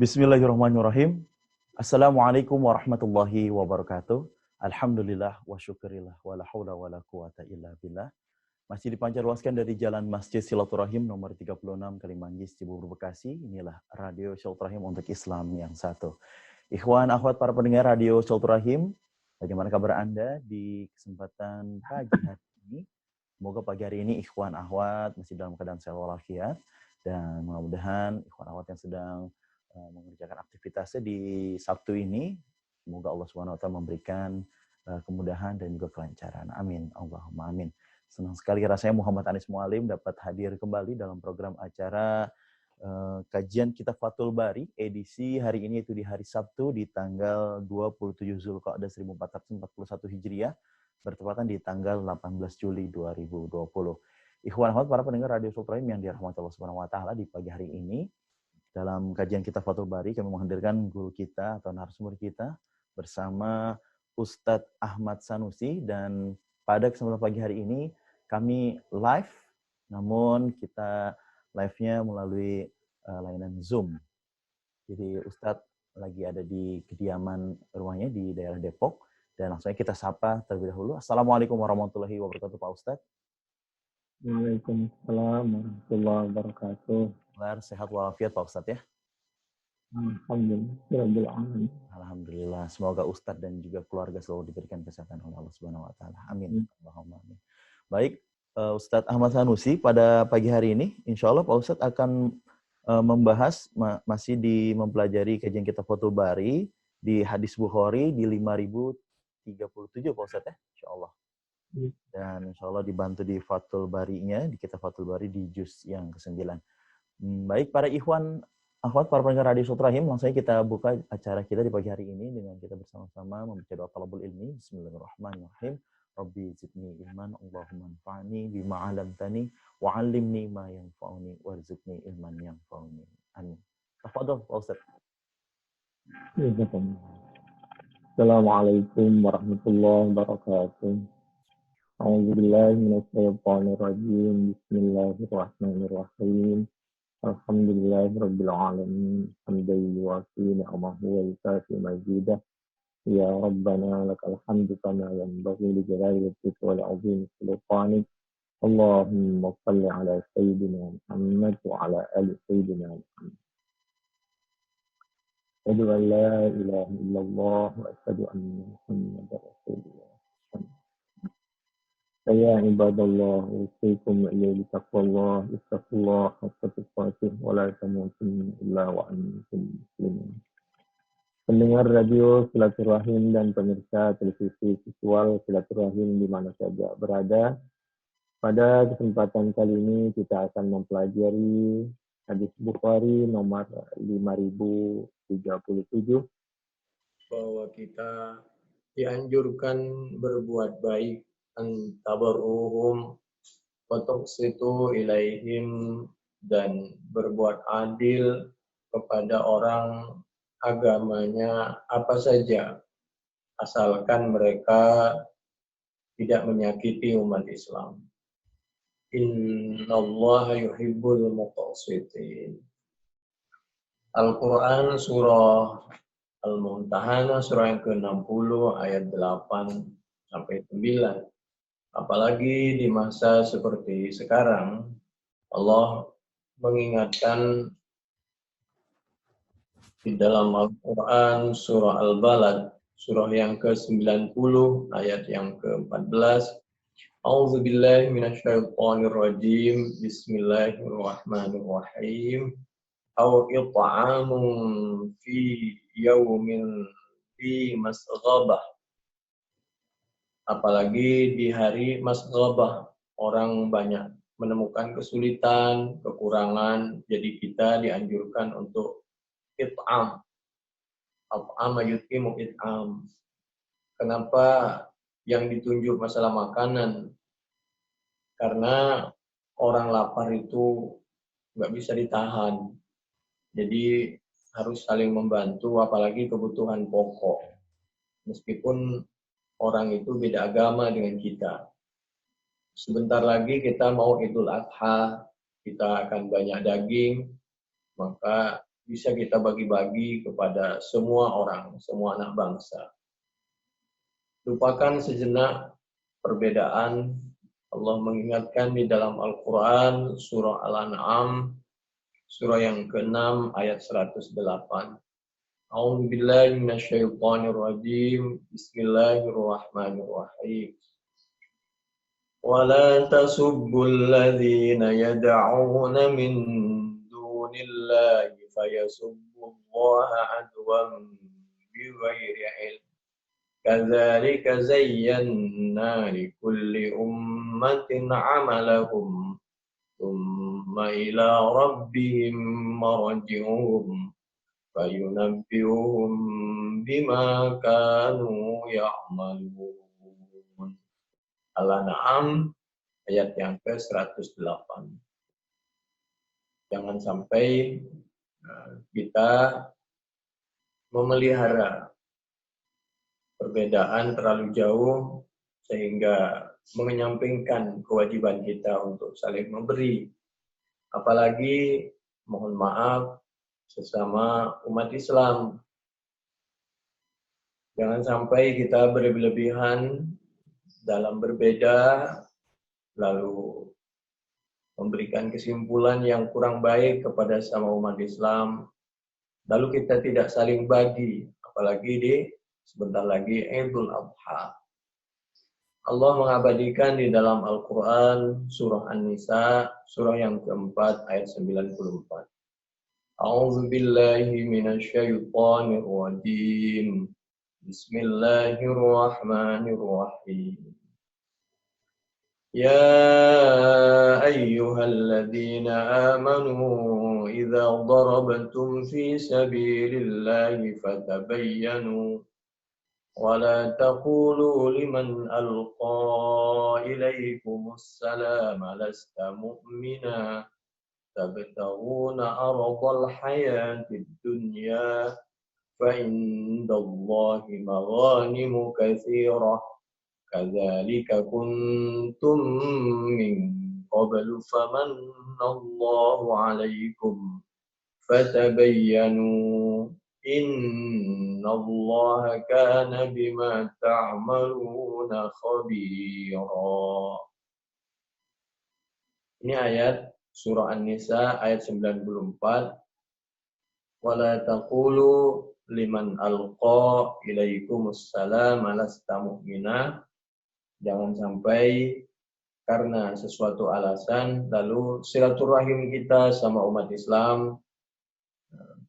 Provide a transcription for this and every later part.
Bismillahirrahmanirrahim. Assalamualaikum warahmatullahi wabarakatuh. Alhamdulillah wa syukurillah wa la haula wa la quwata illa billah. Masih dipancarluaskan dari Jalan Masjid Silaturahim nomor 36 Kalimanggis, Cibubur, Bekasi. Inilah Radio Silaturahim untuk Islam yang satu. Ikhwan, akhwat, para pendengar Radio Silaturahim, bagaimana kabar Anda di kesempatan pagi hari ini? Semoga pagi hari ini ikhwan akhwat masih dalam keadaan sehat walafiat, dan mudah-mudahan ikhwan akhwat yang sedang mengerjakan aktivitasnya di Sabtu ini, semoga Allah SWT memberikan kemudahan dan juga kelancaran. Amin. Allahumma amin. Senang sekali rasanya Muhammad Anis Mualim dapat hadir kembali dalam program acara kajian Kitab Fathul Bari edisi hari ini, yaitu di hari Sabtu di tanggal 27 Zulqa'dah 1441 Hijriah, bertepatan di tanggal 18 Juli 2020. Ikhwan akhwat para pendengar Radio Silaturahim yang dirahmati Allah Subhanahu wa taala, di pagi hari ini dalam kajian Kitab Fathul Bari kami menghadirkan guru kita atau narasumber kita bersama Ustadz Ahmad Sanusi, dan pada kesempatan pagi hari ini kami live, namun kita live-nya melalui layanan Zoom. Jadi Ustadz lagi ada di kediaman rumahnya di daerah Depok, dan langsung kita sapa terlebih dahulu. Assalamualaikum warahmatullahi wabarakatuh Pak Ustadz. Waalaikumsalam warahmatullahi wabarakatuh. Sehat walafiat Pak Ustadz ya? Alhamdulillah. Alhamdulillah. Semoga Ustadz dan juga keluarga selalu diberikan kesehatan oleh Allah Subhanahu wa taala. Amin. Allahumma amin. Baik, Ustadz Ahmad Sanusi, pada pagi hari ini insya Allah Pak Ustadz akan membahas masih mempelajari kajian Kitab Fathul Bari di hadis Bukhari di 5037 Pak Ustadz ya, insya Allah. Dan insya Allah dibantu di Fathul Bari-nya, di Kitab Fathul Bari di juz yang ke-9. Baik, para ikhwan, akhwat, para pendengar Radio Silaturahim, langsung saja kita buka acara kita di pagi hari ini dengan kita bersama-sama membaca doa talabul ilmi. Bismillahirrahmanirrahim. Rabbi zidni ilman, Allahumma anfa'ni bima 'allamtani wa 'allimni ma yanfa'uni warzuqni ilman yanfa'uni. Amin. Tafadhol Pak Ustaz. Assalamualaikum warahmatullahi wabarakatuh. A'udzubillahi minasyaitonir rajim. Bismillahirrahmanirrahim. Alhamdulillahirabbil alamin. Hamdan yuwafi ni'amahu wa yukafi mazidah. Ya Rabbana lakal hamdu kama yanbaghi li jalali wajhika wa li'azimi sultanik. Allahumma shalli ala sayyidina Muhammad wa ala ali sayyidina Muhammad. Asyhadu an la ilaha illallah wa asyhadu anna Muhammadar Rasulullah. Ya ibadallah, usikum ilayhi taqwallah, ittaqullah haqqa tuqatih wa la tamutunna illa wa antum muslimun. Pendengar radio Silaturahim dan pemirsa televisi visual Silaturahim di mana saja berada, pada kesempatan kali ini kita akan mempelajari hadis Bukhari nomor 5037, bahwa kita dianjurkan berbuat baik, antabaruhum wa tuqsitu ilaihim, dan berbuat adil kepada orang agamanya apa saja, asalkan mereka tidak menyakiti umat Islam. Innallaha yuhibbul muqsitin. Al-Quran surah Al-Mumtahanah surah yang ke-60 ayat 8 sampai 9. Apalagi di masa seperti sekarang, Allah mengingatkan di dalam Al-Quran surah Al-Balad surah yang ke-90 ayat yang ke-14. A'udzubillahi minasyaitonirrajim. Bismillahirrahmanirrahim. Aw it'amun fi yaumin fi masghabah. Apalagi di hari masghabah, orang banyak menemukan kesulitan, kekurangan, jadi kita dianjurkan untuk it'am. At'ama yut'imu it'am. Kenapa yang ditunjuk masalah makanan? Karena orang lapar itu nggak bisa ditahan. Jadi harus saling membantu, apalagi kebutuhan pokok. Meskipun orang itu beda agama dengan kita. Sebentar lagi kita mau Idul Adha, kita akan banyak daging, maka bisa kita bagi-bagi kepada semua orang, semua anak bangsa. Lupakan sejenak perbedaan. Allah mengingatkan di dalam Al-Quran, surah Al-An'am, surah yang ke-6, ayat 108. A'udzu billahi minasyaitonir rajim. Bismillahirrahmanirrahim. ولا تسبوا الذين يدعون من دون الله فيسبوا الله عدوا بغير علم كذلك زينا لكل أمة عملهم ثم إلى ربهم مرجعهم فينبئهم بما كانوا يعملون. Al-An'am ayat yang ke-108. Jangan sampai kita memelihara perbedaan terlalu jauh sehingga menyampingkan kewajiban kita untuk saling memberi. Apalagi, mohon maaf, sesama umat Islam. Jangan sampai kita berlebihan dalam berbeda, lalu memberikan kesimpulan yang kurang baik kepada sama umat Islam, lalu kita tidak saling bagi, apalagi sebentar lagi Idul Adha. Allah mengabadikan di dalam Al-Quran, surah An-Nisa, surah yang keempat, ayat 94. A'udzu billahi minasyaitonir rajim. Bismillahirrahmanirrahim. يا أيها الذين آمنوا إذا ضربتم في سبيل الله فتبينوا ولا تقولوا لمن ألقى إليكم السلام لست مؤمنا تبتغون عرض الحياة الدنيا فعند الله مغانم كثيرة كذلك كنتم من قبل فمن الله عليكم فتبينوا إن الله كان بما تعملون خبيرا. Ini ayat surah An-Nisa ayat 94. Wala taqulu liman alqa ilaikumus salam lasta mu'mina. Jangan sampai karena sesuatu alasan lalu silaturahim kita sama umat Islam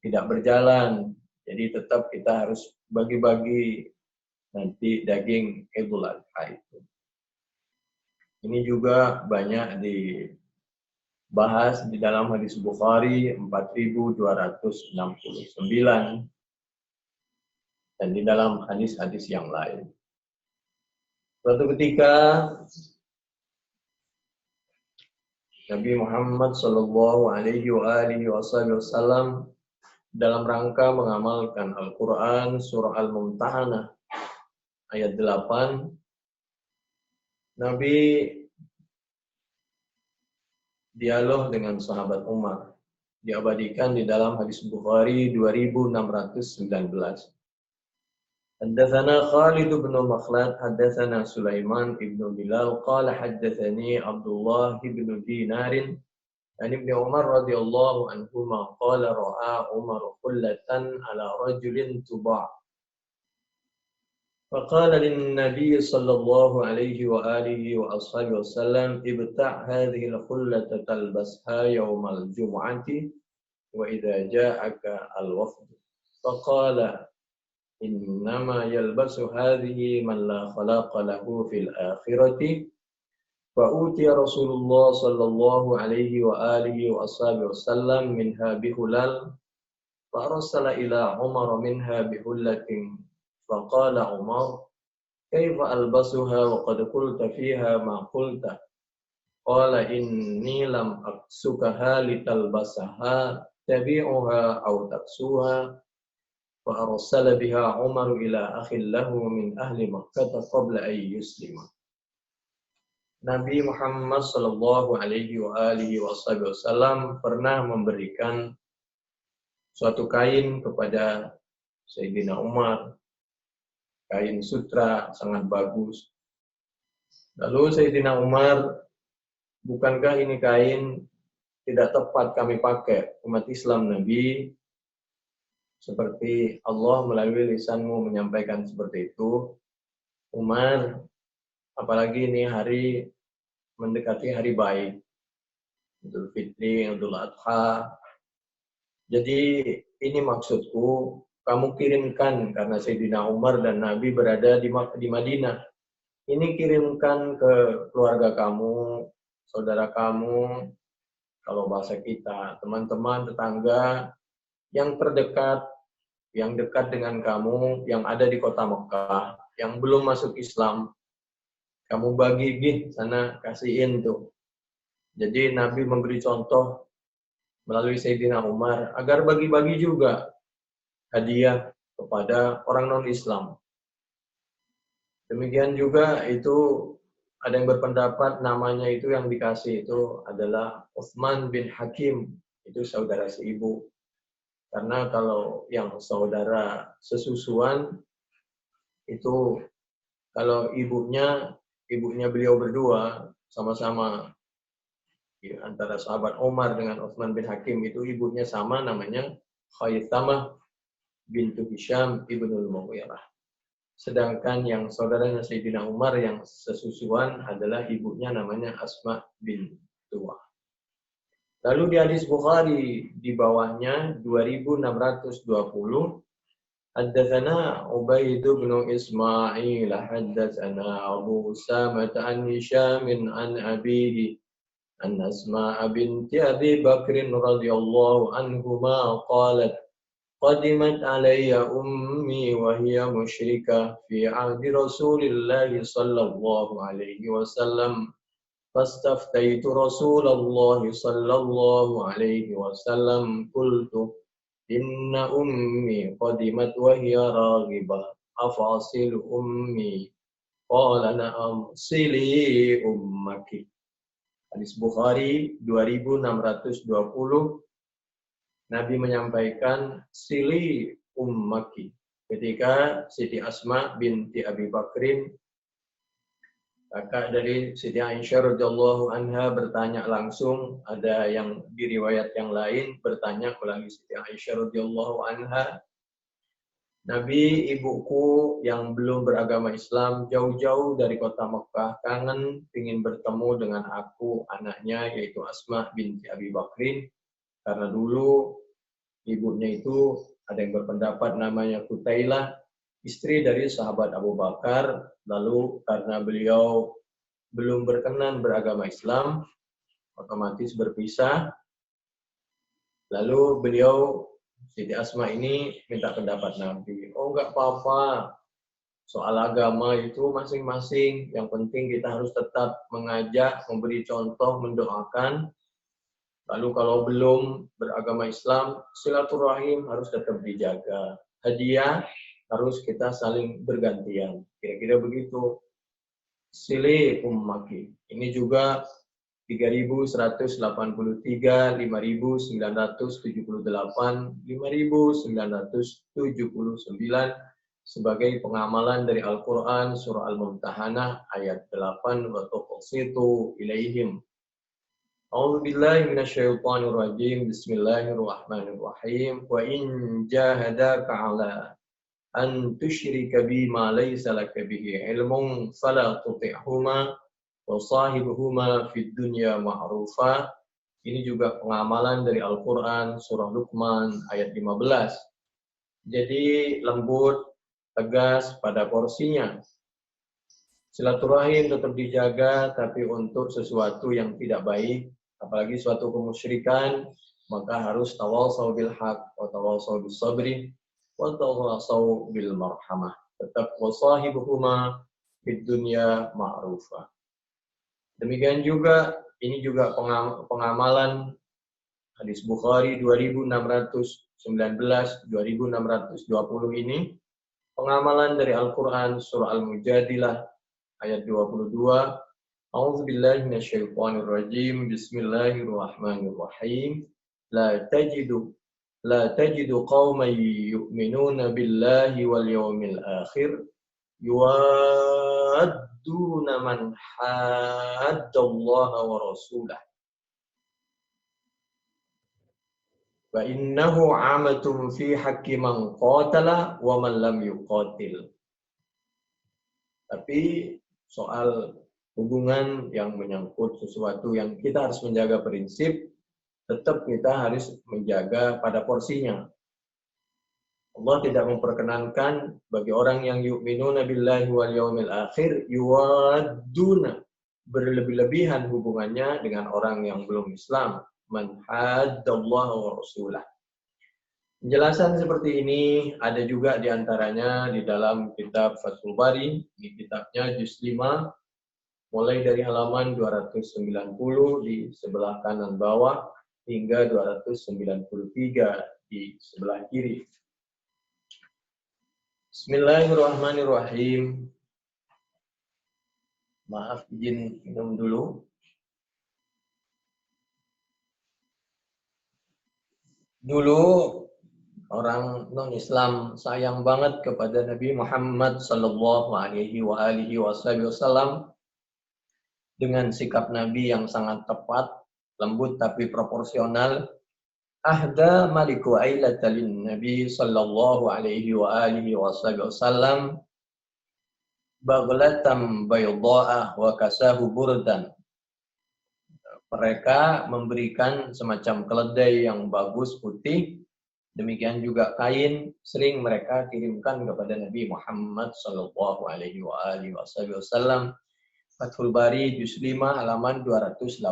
tidak berjalan. Jadi tetap kita harus bagi-bagi nanti daging Idul Adha itu. Ini juga banyak dibahas di dalam hadis Bukhari 4269 dan di dalam hadis-hadis yang lain. Suatu ketika Nabi Muhammad Shallallahu Alaihi Wasallam dalam rangka mengamalkan Al-Quran surah Al-Mumtahanah ayat 8, Nabi dialog dengan sahabat Umar, diabadikan di dalam hadis Bukhari 2619. حدثنا خالد بن مخلد حدثنا سليمان بن بلال قال حدثني عبد الله بن دينار عن ابن عمر رضي الله عنهما قال رأى عمر خلة على رجل تباع فقال للنبي صلى الله عليه وآله وأصحابه وسلم ابتع هذه الخلة تلبسها يوم الجمعة وإذا جاءك الوفد فقال إنما يلبس هذه من لا خلاق له في الآخرة فأوتي رسول الله صلى الله عليه وآله وأصحابه وسلم منها بهلال فأرسل إلى عمر منها بهلة فقال عمر كيف ألبسها وقد قلت فيها ما قلت قال إني لم أكسكها لتلبسها تبيعها أو تكسوها فأرسل بها عمر إلى أخ له من أهل مكة قبل أن يسلم. Nabi Muhammad Shallallahu Alaihi Wasallam pernah memberikan suatu kain kepada Sayyidina Umar, kain sutra sangat bagus. Lalu Sayyidina Umar, bukankah ini kain tidak tepat kami pakai umat Islam Nabi? Seperti Allah melalui lisanmu menyampaikan seperti itu. Umar, apalagi ini hari mendekati hari baik, Idul Fitri, Idul Adha. Jadi ini maksudku, kamu kirimkan, karena Sayyidina Umar dan Nabi berada di Madinah. Ini kirimkan ke keluarga kamu, saudara kamu, kalau bahasa kita, teman-teman, tetangga, yang terdekat, yang dekat dengan kamu, yang ada di kota Mekah, yang belum masuk Islam. Kamu bagi sana, kasihin tuh. Jadi Nabi memberi contoh melalui Sayyidina Umar agar bagi-bagi juga hadiah kepada orang non-Islam. Demikian juga itu ada yang berpendapat namanya itu yang dikasih itu adalah Utsman bin Hakim, itu saudara seibu. Karena kalau yang saudara sesusuan itu kalau ibunya beliau berdua sama-sama antara sahabat Umar dengan Utsman bin Hakim itu ibunya sama, namanya Khaythamah bintu Hisham ibnul Mughirah. Sedangkan yang saudaranya Sayyidina Umar yang sesusuan adalah ibunya namanya Asma bin Tuwah. Lalu di hadis Bukhari di bawahnya 2620, Haddatsana Ubaid bin Ismail, haddatsana Abu Usamah an Hisham an abihi an Asma binti Abi Bakr radhiyallahu anhuma qalat qadimat alayya ummi wa hiya musyrikah fi 'ahdi Rasulillah sallallahu alaihi wasallam fastaftaitu Rasulullah sallallahu alaihi wasallam qultu inna ummi qadimat wa hiya raghibah afasil ummi qala na'am sili ummaki. Hadis Bukhari 2620, Nabi menyampaikan sili ummaki ketika Siti Asma binti Abi Bakrin, kakak dari Siti Aisyah radhiyallahu anha, bertanya langsung. Ada yang di riwayat yang lain bertanya melalui Siti Aisyah radhiyallahu anha, Nabi, ibuku yang belum beragama Islam jauh-jauh dari kota Mekah kangen ingin bertemu dengan aku, anaknya yaitu Asma binti Abi Bakrin, karena dulu ibunya itu ada yang berpendapat namanya Kutailah, istri dari sahabat Abu Bakar. Lalu karena beliau belum berkenan beragama Islam, otomatis berpisah. Lalu beliau, Siti Asma ini minta pendapat Nabi. Oh, enggak apa-apa. Soal agama itu masing-masing. Yang penting kita harus tetap mengajak, memberi contoh, mendoakan. Lalu kalau belum beragama Islam, silaturahim harus tetap dijaga. Hadiah harus kita saling bergantian. Kira-kira begitu. Sili ummaki. Ini juga 3183, 5978, 5979 sebagai pengamalan dari Al-Quran surah Al-Mumtahanah ayat 8, wa tuqsitu ilaihim. A'udzu billahi minasyaitonir rajim. Bismillahirrahmanirrahim. Wa in jahadaka 'ala an tusyrika bima laysa laka bihi ilmun fala tuti'huma wasahibuhuma fid dunya ma'rufa. Ini juga pengamalan dari Al-Quran surah Luqman ayat 15. Jadi lembut, tegas pada porsinya. Silaturahim tetap dijaga, tapi untuk sesuatu yang tidak baik, apalagi suatu kemusyrikan, maka harus tawasau bil haq wa tawasau bis sabri wa tawasau bil marhamah. Tetap wasahibuhuma fid dunya ma'rufa. Demikian juga, ini juga pengamalan hadis Bukhari 2619, 2620 ini, pengamalan dari Al-Quran surah Al-Mujadilah ayat 22. A'udzubillahi minasyaitonir rajim. Bismillahirrahmanirrahim. La tajidu la tajidu qauman yu'minuna billahi wal yawmil akhir yuwadduna man haddallaha wa rasulah wa innahu amatun fi haqqi man qatala wa man lam yuqatil. Tapi soal hubungan yang menyangkut sesuatu yang kita harus menjaga prinsip, tetap kita harus menjaga pada porsinya. Allah tidak memperkenankan bagi orang yang yu'minuna billahi wal yawmil akhir yuwadduna, berlebih-lebihan hubungannya dengan orang yang belum Islam, man haddallaha wa rasulah. Penjelasan seperti ini ada juga diantaranya di dalam kitab Fathul Bari, ini kitabnya juz 5, mulai dari halaman 290 di sebelah kanan bawah hingga 293 di sebelah kiri. Bismillahirrahmanirrahim. Maaf, izin minum dulu. Dulu orang non-Islam sayang banget kepada Nabi Muhammad sallallahu alaihi wasallam dengan sikap Nabi yang sangat tepat, lembut tapi proporsional. Ahda maliku ailatalin Nabi sallallahu alaihi wasallam baghlatam baydha'a wa kasahu burdan. Mereka memberikan semacam keledai yang bagus putih, demikian juga kain sering mereka kirimkan kepada Nabi Muhammad sallallahu alaihi wasallam. Fathul Bari juz 5 halaman 287.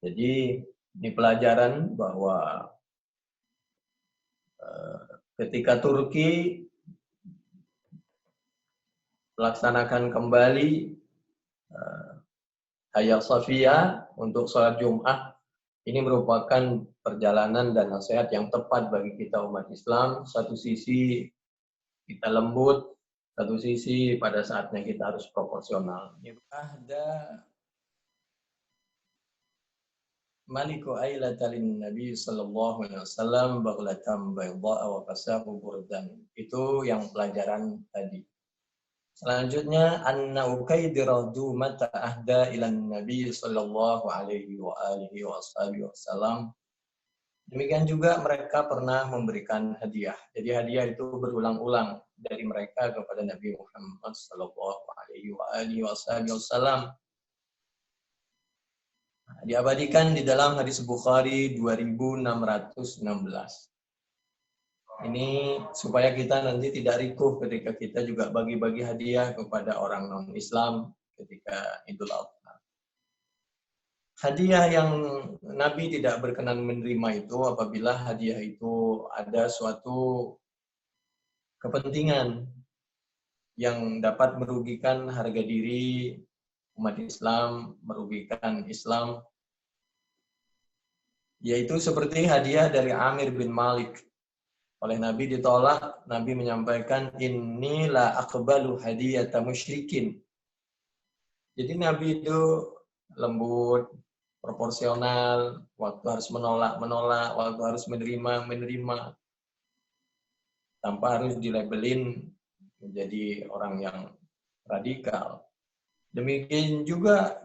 Jadi ini pelajaran bahwa ketika Turki melaksanakan kembali Hagia Sophia untuk sholat Jumat, ini merupakan perjalanan dan nasihat yang tepat bagi kita umat Islam. Satu sisi kita lembut, satu sisi pada saatnya kita harus proporsional. Ada Maliku ailatalin Nabi sallallahu alaihi wasallam baghlatam baydha'a wa kasahu burdan. Itu yang pelajaran tadi. Selanjutnya anna ukaidira dumata ahda ilan Nabi sallallahu alaihi wasallam. Demikian juga mereka pernah memberikan hadiah. Jadi hadiah itu berulang-ulang dari mereka kepada Nabi Muhammad sallallahu alaihi wasallam. Diabadikan di dalam hadis Bukhari 2616. Ini supaya kita nanti tidak rikuh ketika kita juga bagi-bagi hadiah kepada orang non-Islam ketika Idul Adha. Hadiah yang Nabi tidak berkenan menerima itu apabila hadiah itu ada suatu kepentingan yang dapat merugikan harga diri umat Islam, merugikan Islam. Yaitu seperti hadiah dari Amir bin Malik. Oleh Nabi ditolak, Nabi menyampaikan, inni la aqbalu hadiyata musyrikin. Jadi Nabi itu lembut, proporsional, waktu harus menolak, waktu harus menerima. Tanpa harus dilabelin menjadi orang yang radikal. Demikian juga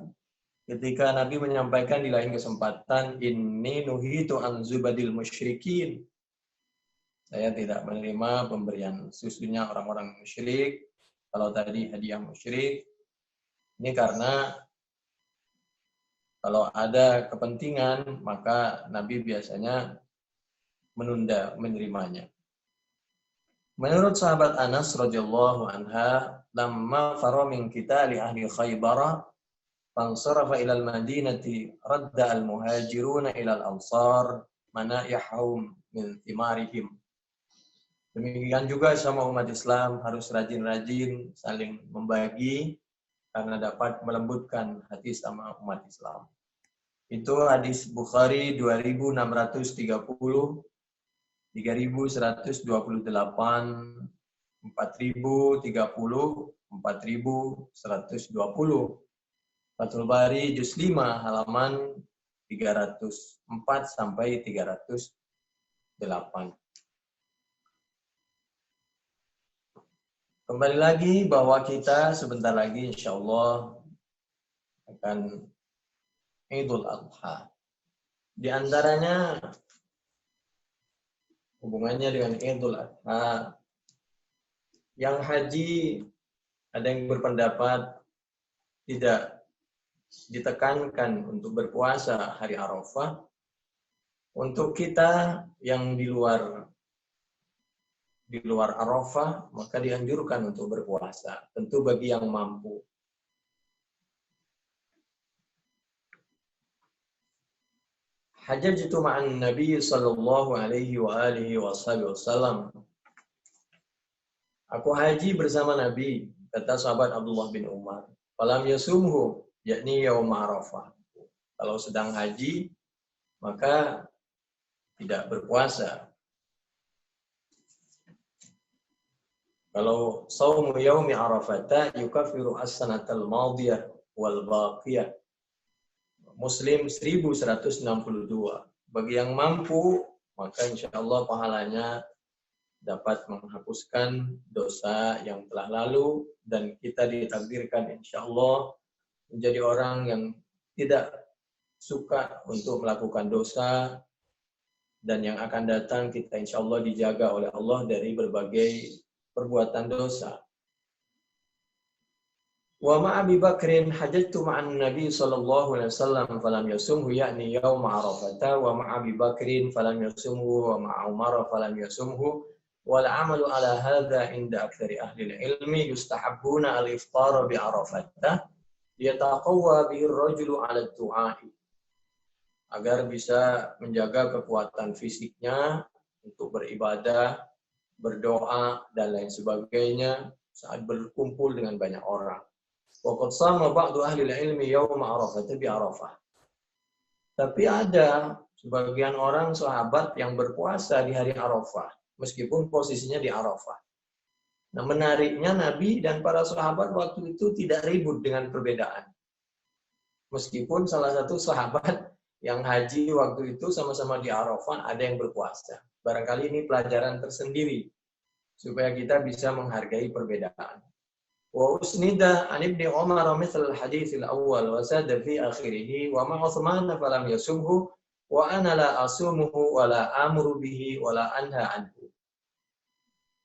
ketika Nabi menyampaikan di lain kesempatan, inni nuhitu an zubadil musyrikin. Saya tidak menerima pemberian susunya orang-orang musyrik. Kalau tadi hadiah musyrik, ini karena kalau ada kepentingan, maka Nabi biasanya menunda menerimanya. Menurut sahabat Anas radhiyallahu anha, lamma fara min qitali ahli Khaybar, fansarafa ila al-Madinati, radda al-muhajiruna ila al-ansar, mana'ihum min thimarihim. Demikian juga sama umat Islam harus rajin-rajin saling membagi karena dapat melembutkan hati sama umat Islam. Itu hadis Bukhari 2630, 3128, 4030, 4120. Fathul Bari juz 5 halaman 304 sampai 308. Kembali lagi bahwa kita sebentar lagi insya Allah akan Idul Adha. Di antaranya hubungannya dengan Idul Adha, yang haji ada yang berpendapat tidak ditekankan untuk berpuasa hari Arafah. Untuk kita yang di luar Arafah, maka dianjurkan untuk berpuasa. Tentu bagi yang mampu. Hajjatu ma'an Nabi sallallahu alaihi wa alihi wasallam. Aku haji bersama Nabi, kata sahabat Abdullah bin Umar. Falam yasumhu, yakni yaum Arafah. Kalau sedang haji, maka tidak berpuasa. Kalau saumu yaumi Arafata yukaffiru as-sanatal madiyah wal baqiyah. Muslim 1162. Bagi yang mampu, maka insya Allah pahalanya dapat menghapuskan dosa yang telah lalu, dan kita ditakdirkan insya Allah menjadi orang yang tidak suka untuk melakukan dosa, dan yang akan datang kita insya Allah dijaga oleh Allah dari berbagai perbuatan dosa. Wa ma'abi Bakrin hajjatu ma'an Nabi sallallahu alaihi wasallam falam yasumhu, yakni yaum Arafata, wa ma'abi Bakrin falam yasumhu, wa ma'a Umar falam yasumhu. Wal amalu ala hadha inda aktsari ahli ilmi yustahabbuna al-iftar bi Arafata yataqawwa bihi ar-rajulu ala ad-du'a'i, agar bisa menjaga kekuatan fisiknya untuk beribadah, berdoa dan lain sebagainya saat berkumpul dengan banyak orang. Wa qad sama ba'du ahli ilmi yaum Arafah bi Arafah. Tapi ada sebagian orang sahabat yang berpuasa di hari Arafah, meskipun posisinya di Arafah. Nah, menariknya Nabi dan para sahabat waktu itu tidak ribut dengan perbedaan. Meskipun salah satu sahabat yang haji waktu itu sama-sama di Arafah ada yang berpuasa. Barangkali ini pelajaran tersendiri supaya kita bisa menghargai perbedaan. Wa usnida an Ibnu Umar misal al-hadits al-awwal wa sada fi akhirih wa ma Utsman falam yasubhu wa ana la asumuhu wa la amuru bihi wa la anha anhu.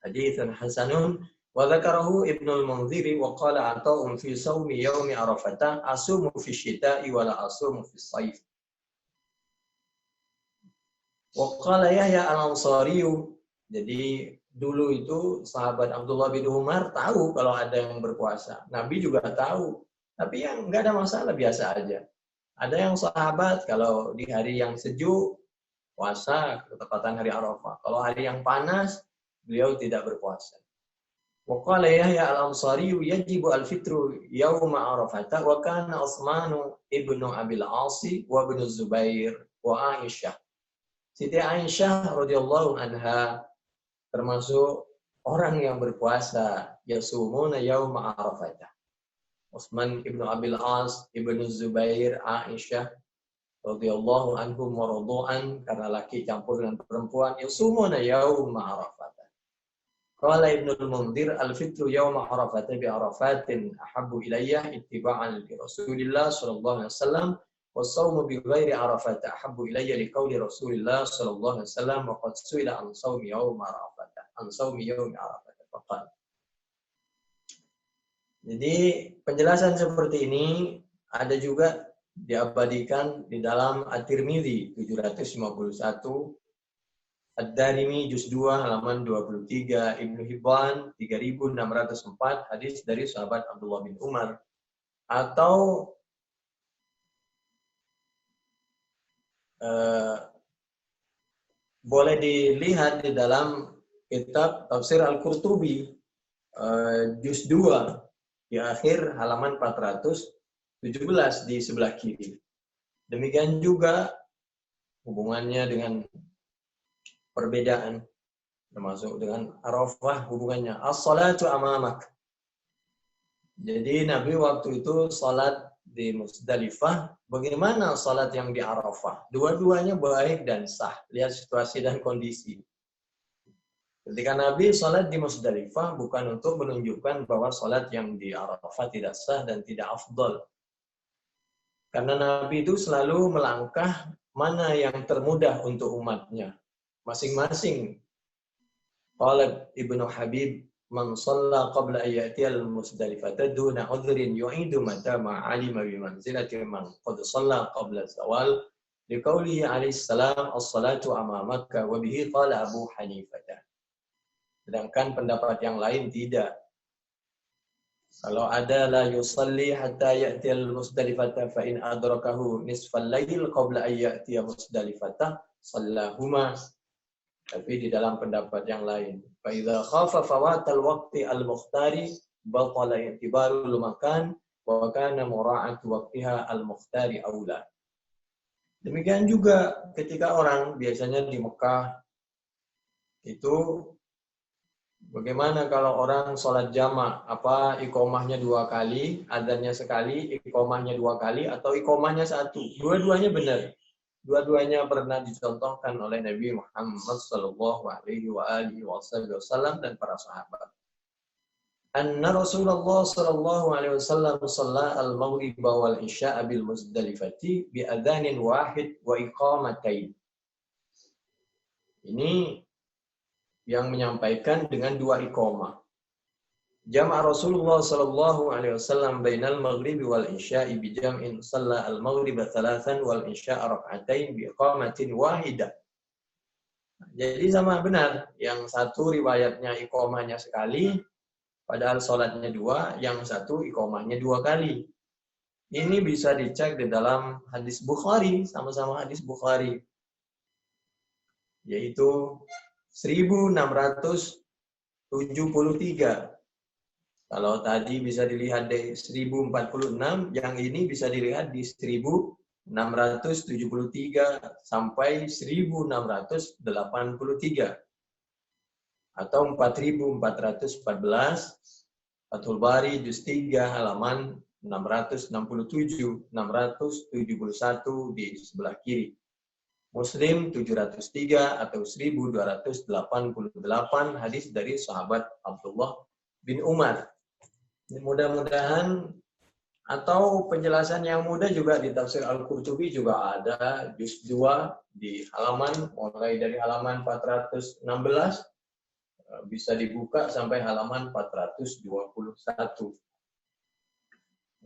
Haditsan hasanun wa dzakarahu Ibnu al-Munzir wa qala ata'um fi shaumi yaumi Arafah asumu fi syita'i wa la asumu fi shaif. Wa qala Yahya al-Ansari, jadi dulu itu sahabat Abdullah bin Umar tahu kalau ada yang berpuasa. Nabi juga tahu. Tapi yang nggak ada masalah, biasa aja. Ada yang sahabat kalau di hari yang sejuk, puasa, ketepatan hari Arafah. Kalau hari yang panas, beliau tidak berpuasa. Wa qala Yahya al-Ansari yajibu al-fitru yauma Arafah wa kana Utsman ibnu Abil As wa ibnu Zubair wa Aisyah. Siti Aisyah radhiyallahu anha termasuk orang yang berpuasa, yasumuna yauma Arafah. Utsman ibnu Abil As, ibnu Zubair, Aisyah radhiyallahu anhum wa radu'an, karena laki campur dengan perempuan, yasumuna yauma Arafah. Qala Ibnu al-Munzir al-fitru yauma Arafah bi Arafatin ahabbu ilayya ittiba'an li Rasulillah sallallahu alaihi wasallam. والصوم بغير عرفة أحب إلي لقول رسول الله صلى الله عليه وسلم وقد سئل عن صوم يوم عرفة فقال. Jadi penjelasan seperti ini ada juga diabadikan di dalam At-Tirmidzi 751, Ad-Darimi juz 2 halaman 23, Ibnu Hibban 3604, hadis dari sahabat Abdullah bin Umar. Atau boleh dilihat di dalam kitab Tafsir Al-Qurtubi juz 2 di akhir halaman 417 di sebelah kiri. Demikian juga hubungannya dengan perbedaan, termasuk dengan Arafah hubungannya. As-salatu amamak. Jadi Nabi waktu itu salat di Musdalifah, bagaimana salat yang di Arafah. Dua-duanya baik dan sah. Lihat situasi dan kondisi. Ketika Nabi salat di Musdalifah bukan untuk menunjukkan bahwa salat yang di Arafah tidak sah dan tidak afdal. Karena Nabi itu selalu melangkah mana yang termudah untuk umatnya. Masing-masing. Qala Ibnu Habib, man shalla qabla an ya'tiyal Musdalifata duna udhrin yu'idu mata ma 'alima bi manzilati man qad shalla qabla zawal liqaulihi alaihi salam as-salatu amamaka wa bihi qala Abu Hanifah. Sedangkan pendapat yang lain tidak. Kalau ada la yusalli hatta ya'tiyal Musdalifata fa in adrakahu nisfal lail qabla an ya'tiya Musdalifata shallahuma. Tapi di dalam pendapat yang lain, fa idza khafa fawatal waqti al-mukhtari batala i'tibarul makan wa kana mura'atu waqtiha al-mukhtari aula. Demikian juga ketika orang biasanya di Mekah itu bagaimana kalau orang sholat jamak, apa iqomahnya 2 kali, adzannya sekali, iqomahnya 2 kali, atau iqomahnya 1. Dua-duanya benar. Dua-duanya pernah dicontohkan oleh Nabi Muhammad sallallahu alaihi wasallam dan para sahabat. Anna Rasulullah sallallahu alaihi wasallam shalla al-maghrib wal isya bil Muzdalifati bi adzanin wahid wa iqamatain. Ini yang menyampaikan dengan 2 iqamah. Jama'a Rasulullah sallallahu alaihi wasallam bainal maghribi wal isya'i bi jam'in shalla al-maghriba thalathan wal isya'a rak'atain bi iqamatin wahidah. Jadi sama benar, yang satu riwayatnya iqamahnya sekali padahal salatnya 2, yang satu iqamahnya 2 kali. Ini bisa dicek di dalam hadis Bukhari, sama-sama hadis Bukhari. Yaitu 1673. Kalau tadi bisa dilihat di 1046, yang ini bisa dilihat di 1673 sampai 1683 atau 4414 Fathul Bari juz 3 halaman 667, 671 di sebelah kiri. Muslim 703 atau 1288 hadis dari sahabat Abdullah bin Umar. Mudah-mudahan, atau penjelasan yang mudah juga di tafsir Al-Qurtubi juga ada juz 2 di halaman, mulai dari halaman 416 bisa dibuka sampai halaman 421.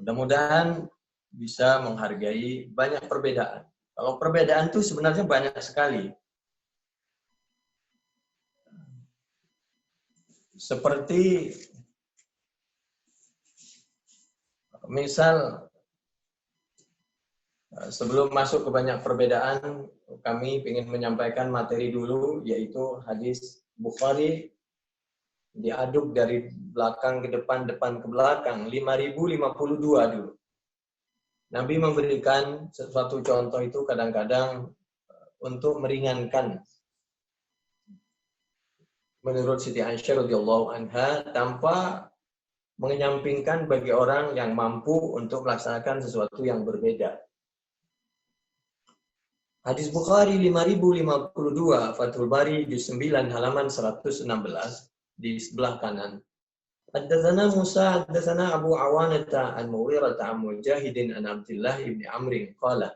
Mudah-mudahan bisa menghargai banyak perbedaan. Kalau perbedaan itu sebenarnya banyak sekali. Seperti misal, sebelum masuk ke banyak perbedaan, kami ingin menyampaikan materi dulu, yaitu hadis Bukhari diaduk dari belakang ke depan, depan ke belakang, 5052 dulu. Nabi memberikan sesuatu contoh itu kadang-kadang untuk meringankan. Menurut Siti Aisyah radhiyallahu anha, tanpa menyampingkan bagi orang yang mampu untuk melaksanakan sesuatu yang berbeda. Hadis Bukhari 5052, Fathul Bari juz 9 halaman 116 di sebelah kanan. Haddatsana Musa, haddatsana Abu Awanata an Mughirah an Mujahidin an Abdullah ibn Amr qala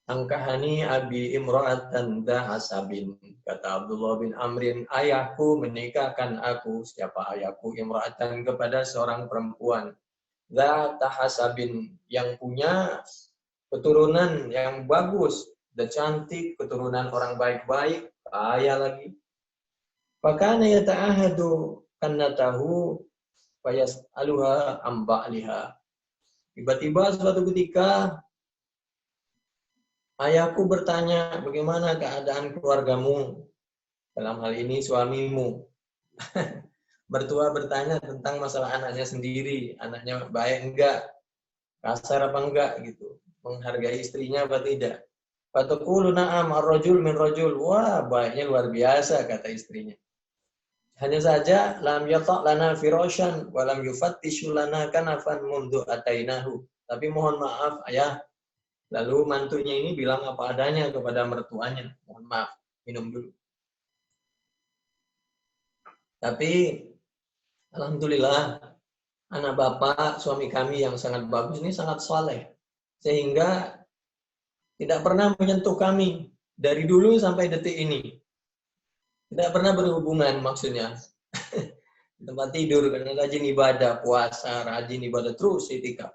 angkahani abi imra'atan dahasabin. Kata Abdullah bin Amrin, ayahku menikahkan aku, siapa ayahku, imra'atan, kepada seorang perempuan dahasabin, yang punya keturunan yang bagus dan cantik, keturunan orang baik-baik, kaya lagi. Fakana yata'ahadu kannatahu fayas'aluha am ba'liha. Tiba-tiba suatu ketika ayahku bertanya, bagaimana keadaan keluargamu? Dalam hal ini suamimu. Mertua bertanya tentang masalah anaknya sendiri. Anaknya baik enggak? Kasar apa enggak? Gitu. Menghargai istrinya apa tidak? Fataqulu na'am ar-rajul min rajul. Wah, baiknya luar biasa, kata istrinya. Hanya saja lam yata' lana firashan wa lam yufattishu lana kanafan mundu atainahu. Tapi mohon maaf ayah. Lalu mantunya ini bilang apa adanya kepada mertuanya. Mohon maaf, minum dulu. Tapi alhamdulillah anak bapak, suami kami yang sangat bagus ini sangat saleh. Sehingga tidak pernah menyentuh kami dari dulu sampai detik ini. Tidak pernah berhubungan maksudnya. Tempat tidur, karena rajin ibadah, puasa, rajin ibadah terus itikaf.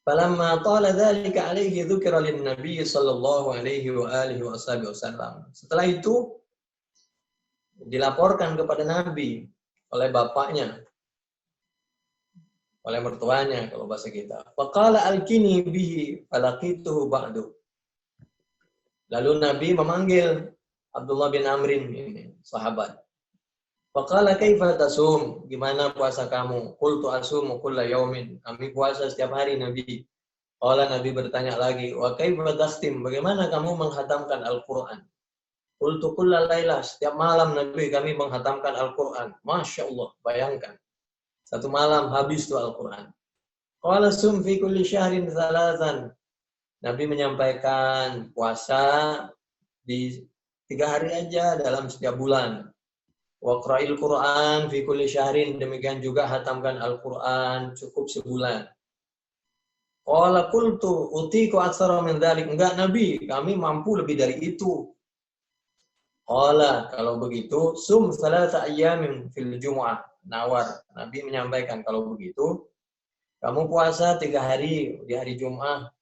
Falamma tala dzalika alaihi dzukira lin nabiy sallallahu alaihi wa alihi wasallam. Setelah itu dilaporkan kepada Nabi oleh bapaknya, oleh mertuanya kalau bahasa kita. Faqala alkini bihi falaqituhu ba'du. Lalu Nabi memanggil Abdullah bin Amrin ini, sahabat. Faqala kaifa tasum? Gimana puasa kamu? Qultu asumu kulla yaumin. Kami puasa setiap hari, Nabi. Qala, Nabi bertanya lagi, wa kaifa takhtim? Bagaimana kamu menghatamkan Al-Qur'an? Qultu kulla lailah. Setiap malam, Nabi, kami menghatamkan Al-Qur'an. Masya Allah, bayangkan. Satu malam habis tuh Al-Qur'an. Qala sum fi kulli syahrin thalathan. Nabi menyampaikan puasa di 3 hari aja dalam setiap bulan. Waqra'il Qur'an fi kulli syahrin, demikian juga hatamkan Al-Qur'an cukup sebulan. Qala qultu utiku aktsara min dzalik. Enggak Nabi, kami mampu lebih dari itu. Qala, kalau begitu sum 3 ayyamin fil jumu'ah. Nawar. Nabi menyampaikan kalau begitu kamu puasa 3 hari di hari Jumat.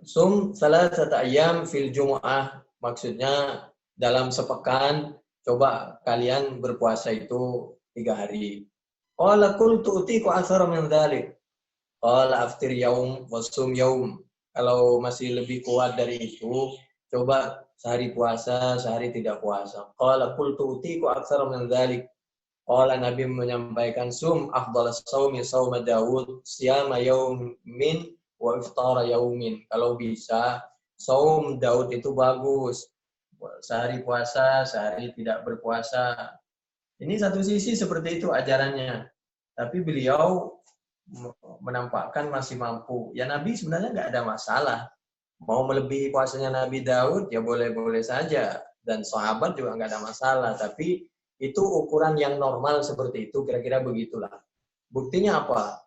Sum 3 ayyam fil jumu'ah, maksudnya dalam sepekan coba kalian berpuasa itu 3 hari. Qala qultu utiku aktsara min dzalik. Qala aftir yaum wa sum yaum. Kalau masih lebih kuat dari itu, coba sehari puasa, sehari tidak puasa. Qala qultu utiku aktsara min dzalik. Qala, Nabi menyampaikan sum afdhalus shaumi shauma Daud, siyama yaumin wa iftara yaumin. Kalau bisa, saum Daud itu bagus. Sehari puasa, sehari tidak berpuasa. Ini satu sisi seperti itu ajarannya. Tapi beliau menampakkan masih mampu. Ya Nabi sebenarnya nggak ada masalah. Mau melebihi puasanya Nabi Daud, ya boleh-boleh saja. Dan sahabat juga nggak ada masalah. Tapi itu ukuran yang normal seperti itu, kira-kira begitulah. Buktinya apa?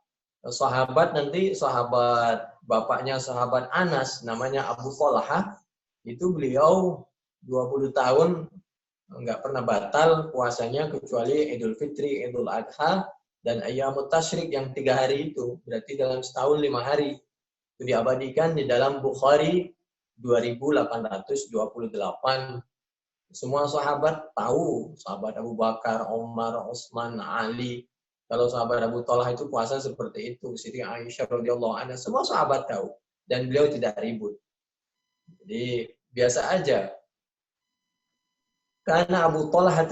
Sahabat bapaknya sahabat Anas, namanya Abu Thalhah, itu beliau 20 tahun nggak pernah batal puasanya kecuali Idul Fitri, Idul Adha, dan Ayyamut Tasyrik yang 3 hari itu. Berarti dalam setahun 5 hari. Itu diabadikan di dalam Bukhari 2828. Semua sahabat tahu, sahabat Abu Bakar, Umar, Utsman, Ali. Kalau sahabat Abu Thalhah itu puasa seperti itu, Siti Aisyah radhiyallahu anha, semua sahabat tahu dan beliau tidak ribut. Jadi biasa aja. Karena Abu Thalhah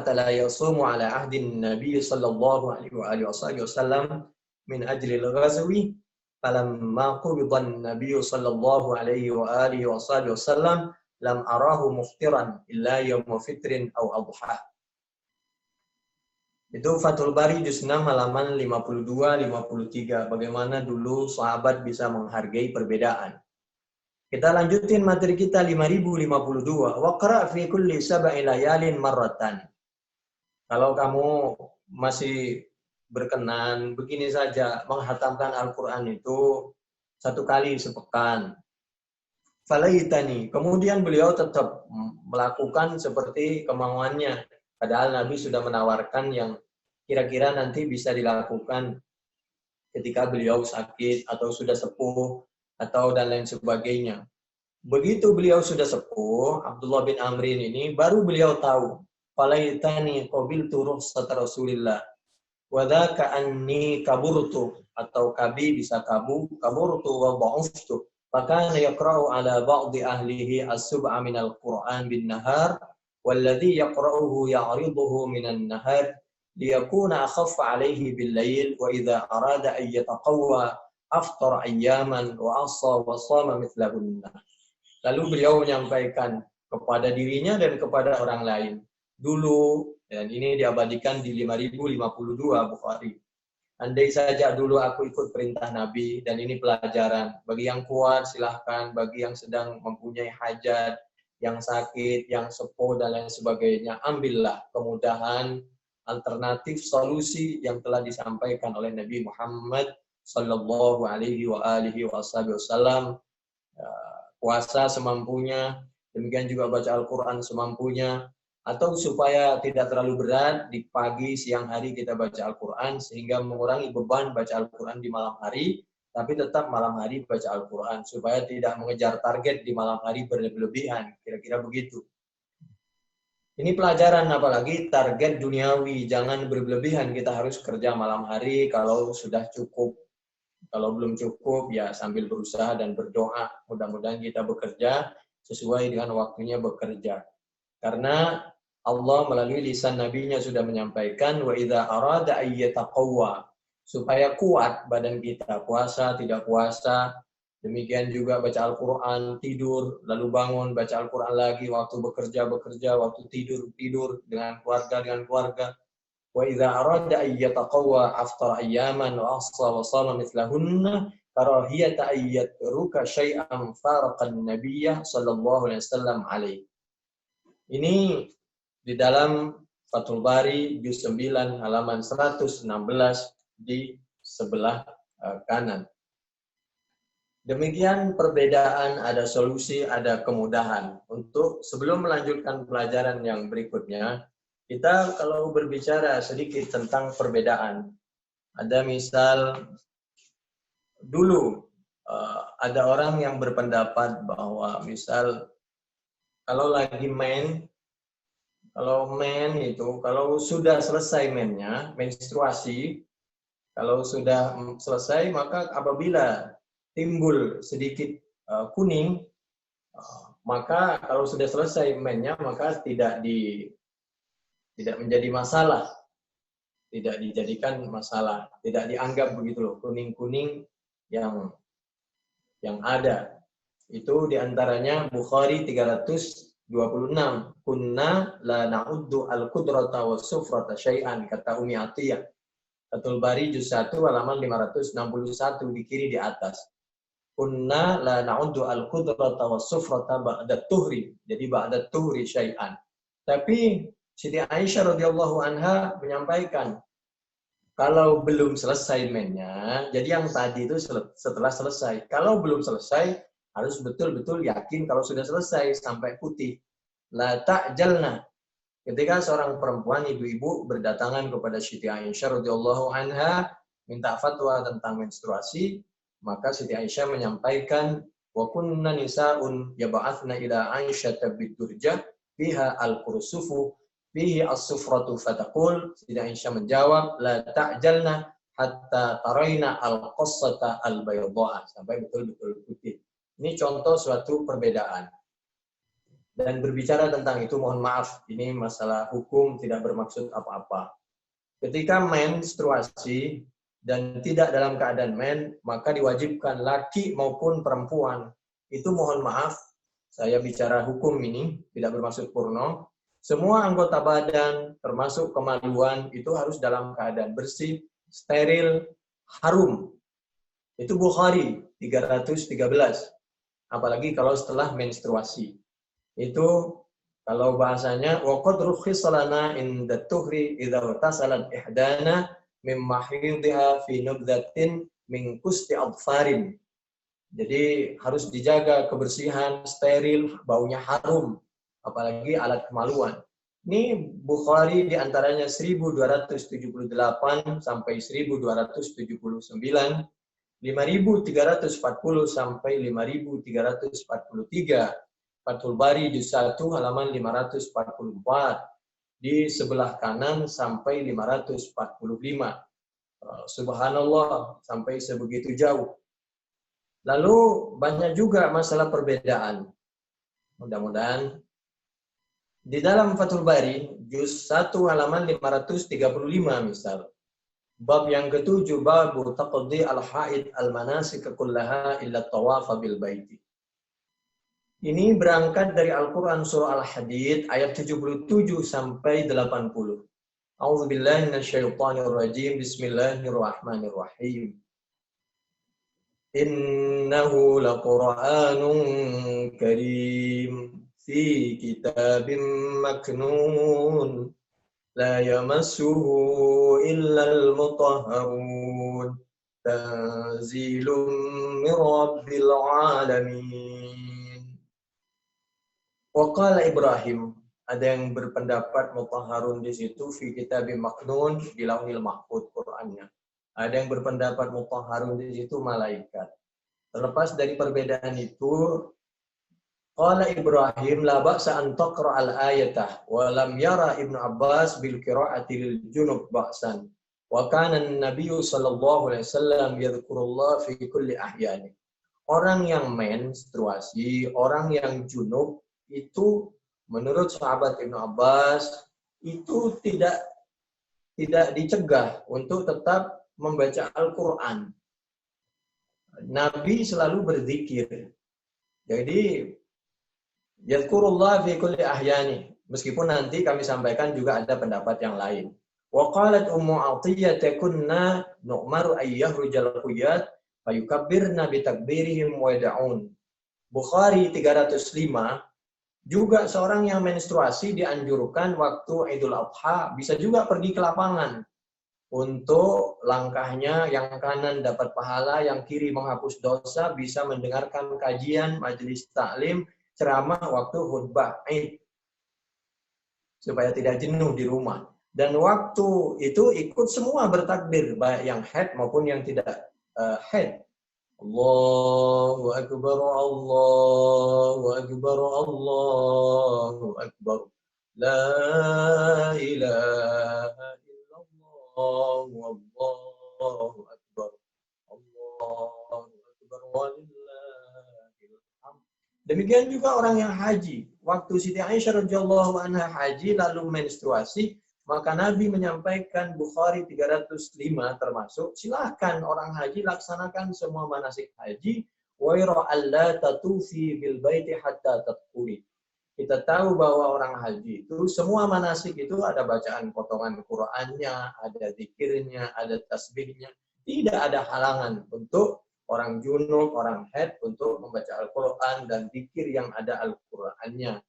la yasumu ala ahdin Nabi sallallahu alaihi wasallam min ajli al-ghazwi. Falamma qubida an-nabiy sallallahu alaihi wa alihi wasallam lam arahu muftiran illa yawma fitrin aw adha. Itu Fathul Bari juz 6 halaman 52-53. Bagaimana dulu sahabat bisa menghargai perbedaan. Kita lanjutin materi kita 5052. Waqra fi kulli sab'i layalin marratan. Kalau kamu masih berkenan, begini saja, menghatamkan Al-Quran itu 1 kali sepekan. Falaitani. Kemudian beliau tetap melakukan seperti kemauannya. Padahal Nabi sudah menawarkan yang kira-kira nanti bisa dilakukan ketika beliau sakit atau sudah sepuh atau dan lain sebagainya. Begitu beliau sudah sepuh, Abdullah bin Amrin ini baru beliau tahu. Falaitani qabiltu rukhsat Rasulillah. Wa dzaka anni kaburtu, atau kabi bisa kaburtu wa dha'uftu. Fakana yaqra'u ala ba'di ahlihi as-sub'a minal Qur'an bin nahar walladhi yaqra'uhu ya'riduhu minan nahar liyakuna akhaffa alayhi bil lail wa idza arada an yataqawwa aftara ayyaman wa asa wa shama mithlahunna. Lalu beliau menyampaikan kepada dirinya dan kepada orang lain, dulu, dan ini diabadikan di 5052 Bukhari. Andai saja dulu aku ikut perintah Nabi, dan ini pelajaran. Bagi yang kuat silahkan, bagi yang sedang mempunyai hajat, yang sakit, yang sepuh, dan lain sebagainya, ambillah kemudahan, alternatif, solusi yang telah disampaikan oleh Nabi Muhammad Sallallahu Alaihi Wasallam. Puasa semampunya, demikian juga baca Al-Quran semampunya, atau supaya tidak terlalu berat, di pagi, siang hari kita baca Al-Quran, sehingga mengurangi beban baca Al-Quran di malam hari, tapi tetap malam hari baca Al-Quran, supaya tidak mengejar target di malam hari berlebihan, kira-kira begitu. Ini pelajaran, apalagi target duniawi, jangan berlebihan, kita harus kerja malam hari kalau sudah cukup. Kalau belum cukup, ya sambil berusaha dan berdoa. Mudah-mudahan kita bekerja sesuai dengan waktunya bekerja. Karena Allah melalui lisan Nabi-Nya sudah menyampaikan, wa idza arada ayyataqawwa, supaya kuat badan kita, puasa, tidak puasa, demikian juga baca Al-Quran, tidur, lalu bangun, baca Al-Quran lagi, waktu bekerja, waktu tidur dengan keluarga. Wa idza arada ayyataqawwa aftara ayyaman wa ahsa wa sama mithlahunna karahiyata ayyatruka syai'an faraqan nabiyyah sallallahu alaihi wasallam alaihi. Ini di dalam Fathul Bari juz 9 halaman 116 di sebelah kanan. Demikian perbedaan, ada solusi, ada kemudahan. Untuk sebelum melanjutkan pelajaran yang berikutnya, kita kalau berbicara sedikit tentang perbedaan, ada misal dulu ada orang yang berpendapat bahwa misal kalau lagi kalau sudah selesai mennya, menstruasi, kalau sudah selesai maka apabila timbul sedikit kuning, maka kalau sudah selesai mennya maka tidak menjadi masalah, tidak dijadikan masalah, tidak dianggap begitu loh, kuning-kuning yang ada. Itu diantaranya Bukhari 326, kunna la na'uddu al-qudrata wa sufrata syai'an, kata Umi Atiyah. Fathul Bari juz 1 halaman 561 di kiri di atas. Kunna la na'uddu al-qudrata wa sufrata ba'da tuhri, jadi ba'da tuhri syai'an. Tapi Siti Aisyah radhiyallahu anha menyampaikan, kalau belum selesai mennya, jadi yang tadi itu setelah selesai. Kalau belum selesai, harus betul-betul yakin kalau sudah selesai sampai putih. La ta'jalna. Ketika seorang perempuan, ibu-ibu berdatangan kepada Siti Aisyah radhiyallahu anha minta fatwa tentang menstruasi, maka Siti Aisyah menyampaikan, wa kunna nisa'un yab'athna ila Aisyah bidurjah biha al-kursufu bihi as-sufratu fataqul. Siti Aisyah menjawab, la ta'jalna hatta tarayna al-qassata al-bayda'a, sampai betul-betul putih. Ini contoh suatu perbedaan. Dan berbicara tentang itu, mohon maaf, ini masalah hukum, tidak bermaksud apa-apa. Ketika menstruasi dan tidak dalam keadaan maka diwajibkan laki maupun perempuan. Itu mohon maaf, saya bicara hukum ini, tidak bermaksud porno. Semua anggota badan, termasuk kemaluan, itu harus dalam keadaan bersih, steril, harum. Itu Bukhari 313. Apalagi kalau setelah menstruasi. Itu kalau bahasanya waqad rukhisa lana inda tuhri idza tasalat ihdana min mahidha fi nubdatin min kusti adfarin. Jadi harus dijaga kebersihan, steril, baunya harum, apalagi alat kemaluan. Ini Bukhari diantaranya 1278 sampai 1279, 5340 sampai 5343. Fathul Bari juz 1 halaman 544. Di sebelah kanan sampai 545. Subhanallah, sampai sebegitu jauh. Lalu banyak juga masalah perbedaan. Mudah-mudahan di dalam Fathul Bari juz 1 halaman 535 misal. Bab yang ke-7, babu taqdi al-haid al-manasik kullaha illa tawafa bil baiti. Ini berangkat dari Al-Quran surah Al-Hadid ayat 77 sampai 80. A'udzubillahi minasyaitonirrajim. Bismillahirrahmanirrahim. Innahu laqur'anun karim fi kitabim maknun la yamassuhu illal mutahharun tanzilun mir rabbil alamin. Waqala Ibrahim, ada yang berpendapat mutahharun di situ fi kitabim maknun di Lauhil Mahfuz Qur'annya. Ada yang berpendapat mutahharun di situ malaikat. Terlepas dari perbedaan itu, qala Ibrahim la ba'sa an taqra al-ayatah wa lam yara Ibnu Abbas bil qira'ati lil junub ba'san. Wa kana an-nabiy sallallahu alaihi wasallam yadhkurullah fi kulli ahyani. Orang yang menstruasi, orang yang junub itu menurut sahabat Ibnu Abbas itu tidak dicegah untuk tetap membaca Al-Quran. Nabi selalu berzikir. Jadi, yadhkurullah fi kulli ahyani. Meskipun nanti kami sampaikan juga ada pendapat yang lain. Wa qalat Ummu Athiyyah kunna nu'maru ayyahurujal quyat fayukabbirna bitakbirihim wa yad'un. Bukhari 305, juga seorang yang menstruasi dianjurkan waktu Idul Adha bisa juga pergi ke lapangan. Untuk langkahnya yang kanan dapat pahala, yang kiri menghapus dosa, bisa mendengarkan kajian, majelis taklim, ceramah waktu khutbah Id. Supaya tidak jenuh di rumah. Dan waktu itu ikut semua bertakbir, baik yang haid maupun yang tidak haid. Allahu Akbar, Allahu Akbar, Allahu Akbar. La ilaha Allahu Akbar. Allahu Akbar walillahil hamd. Demikian juga orang yang haji. Waktu Siti Aisyah radhiyallahu anha haji lalu menstruasi, maka Nabi menyampaikan Bukhari 305 termasuk, silahkan orang haji laksanakan semua manasik haji, wa yara alla tatufi bil baiti hatta tatquri. Kita tahu bahwa orang haji itu semua manasik itu ada bacaan potongan Qur'annya, ada zikirnya, ada tasbihnya. Tidak ada halangan untuk orang junub, orang haid untuk membaca Al-Quran dan zikir yang ada Al-Qurannya.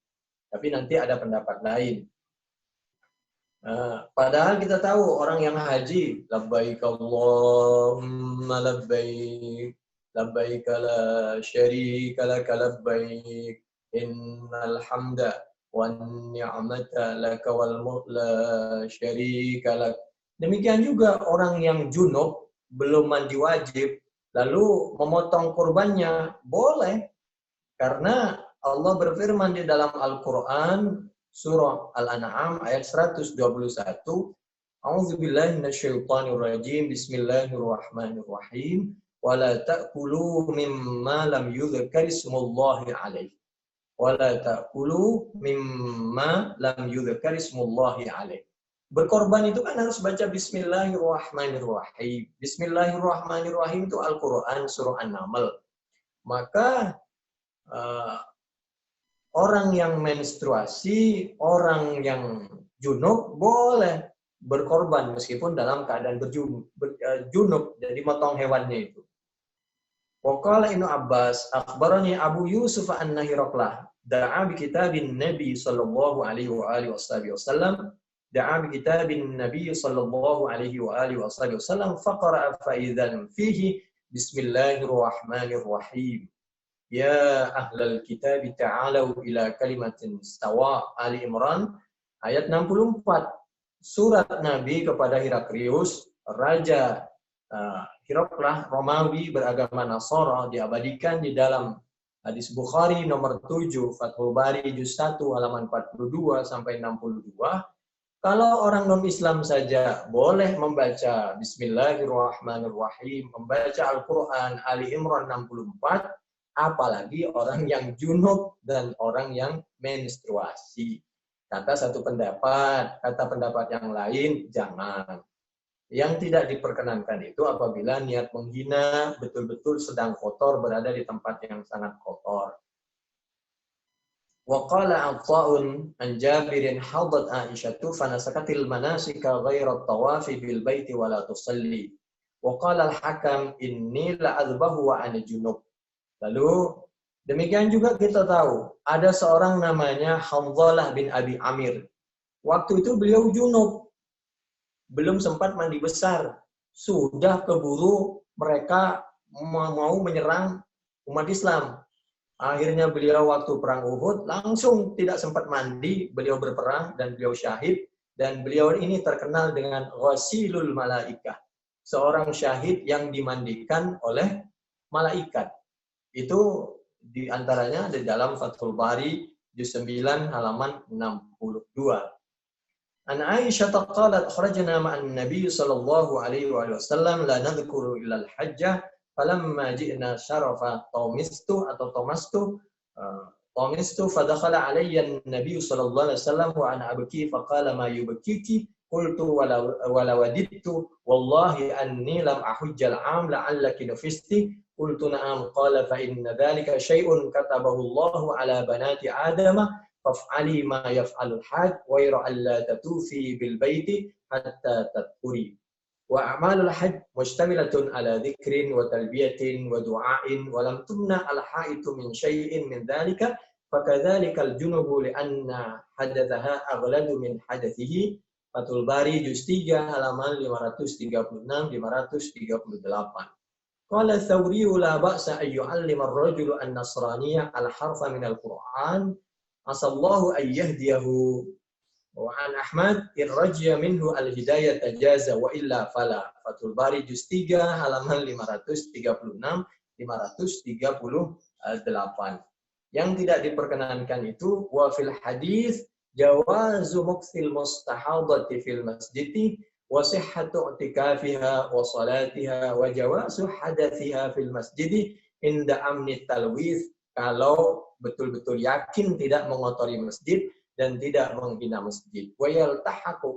Tapi nanti ada pendapat lain. Padahal kita tahu orang yang haji, labbaik Allahumma labbaik, labbaik la syarika laka labbaik. Innal hamda wan ni'mata laka wal mulk la syarika lak. Demikian juga orang yang junub belum mandi wajib lalu memotong kurbannya boleh, karena Allah berfirman di dalam Al-Qur'an surah Al-An'am ayat 121, A'udzubillahi minasyaitonirrajim. Bismillahirrahmanirrahim. Wala ta'kulu mimma lam yudhkar ismullahi alaihi. Wala ta'kulu mimma lam yudhkar ismullahi alaih. Berkorban itu kan harus baca Bismillahirrahmanirrahim. Bismillahirrahmanirrahim itu Al-Quran surah An-Naml. Maka orang yang menstruasi, orang yang junub boleh berkorban meskipun dalam keadaan junub, jadi motong hewannya itu. Waqala Ibnu Abbas, akhbarani Abu Yusuf an-Nahiraqlah, da'a bi kitabin Nabi sallallahu alaihi wa alihi wasallam, da'a bi kitabin Nabi sallallahu alaihi wa alihi wasallam, faqara'a fa'idzan fihi bismillahirrahmanirrahim. Ya ahlal kitab ta'alu ila kalimatin istawa. Ali Imran ayat 64. Surat Nabi kepada Heraklius, Raja Hiraqlah Romawi beragama Nasara, diabadikan di dalam hadis Bukhari nomor 7, Fathul Bari juz 1 halaman 42 sampai 62. Kalau orang non-Islam saja boleh membaca Bismillahirrahmanirrahim, membaca Al-Quran Ali Imran 64, apalagi orang yang junub dan orang yang menstruasi. Kata satu pendapat, kata pendapat yang lain, jangan. Yang tidak diperkenankan itu apabila niat menghina, betul-betul sedang kotor, berada di tempat yang sangat kotor. Wa qala Ata'un an Jabirin hadat Aisyatu fanasakatil manasika ghairat tawafi bil baiti wa la tusalli. Wa qala al-Hakam inni la azbahu wa ana junub. Lalu demikian juga kita tahu ada seorang namanya Hanzalah bin Abi Amir. Waktu itu beliau junub, belum sempat mandi besar, sudah keburu mereka mau menyerang umat Islam. Akhirnya beliau waktu perang Uhud langsung tidak sempat mandi, beliau berperang dan beliau syahid, dan beliau ini terkenal dengan ghasilul malaikah, seorang syahid yang dimandikan oleh malaikat. Itu diantaranya di dalam Fathul Bari juz 9 halaman 62. An Aisyah qalat kharajna ma'an Nabi sallallahu alaihi wasallam la nadhkuru illa al-hajjah falamma ji'na syarafa tamistu atau tamistu fadakhala alayya an-nabiy sallallahu alaihi wasallam wa ana abki faqala ma yubkiki qultu wala wadidtu wallahi anni lam ahujjal am la'allaki nufisti qultu na'am qala fa inna dhalika syai'un katabahu Allahu ala banati adama faf'ali ma yaf'alul hajj wa yara alla tatufi bil baiti hatta tadhkuri. Wa a'malul hajj mustamilatun ala dzikrin wa talbiyatin wa du'ain wa lam tumna al haitu min syai'in min dzalika fakadzalika al junubu li anna hadathaha aghladu min hadathihi. Fathul Bari juz 3 halaman 536 538. Qala Thawri la ba'sa ay yu'allima ar-rajulu an-nasraniyya al-harfa min al-Qur'an asallahu ayyahdiyahu. Wa an Ahmad irrajiya minhu al-hidayah tajaza wa illa fala. Fathul Bari juz 3 halaman 536 538. Yang tidak diperkenankan itu wa fil hadis jawazu muksil mustahadati fil masjidi wa sihhatu i'tikafiha wa salatiha wa jawazu hadathiha fil masjidi inda amni talwith, kalau betul-betul yakin tidak mengotori masjid dan tidak menghina masjid. Wa yultahaku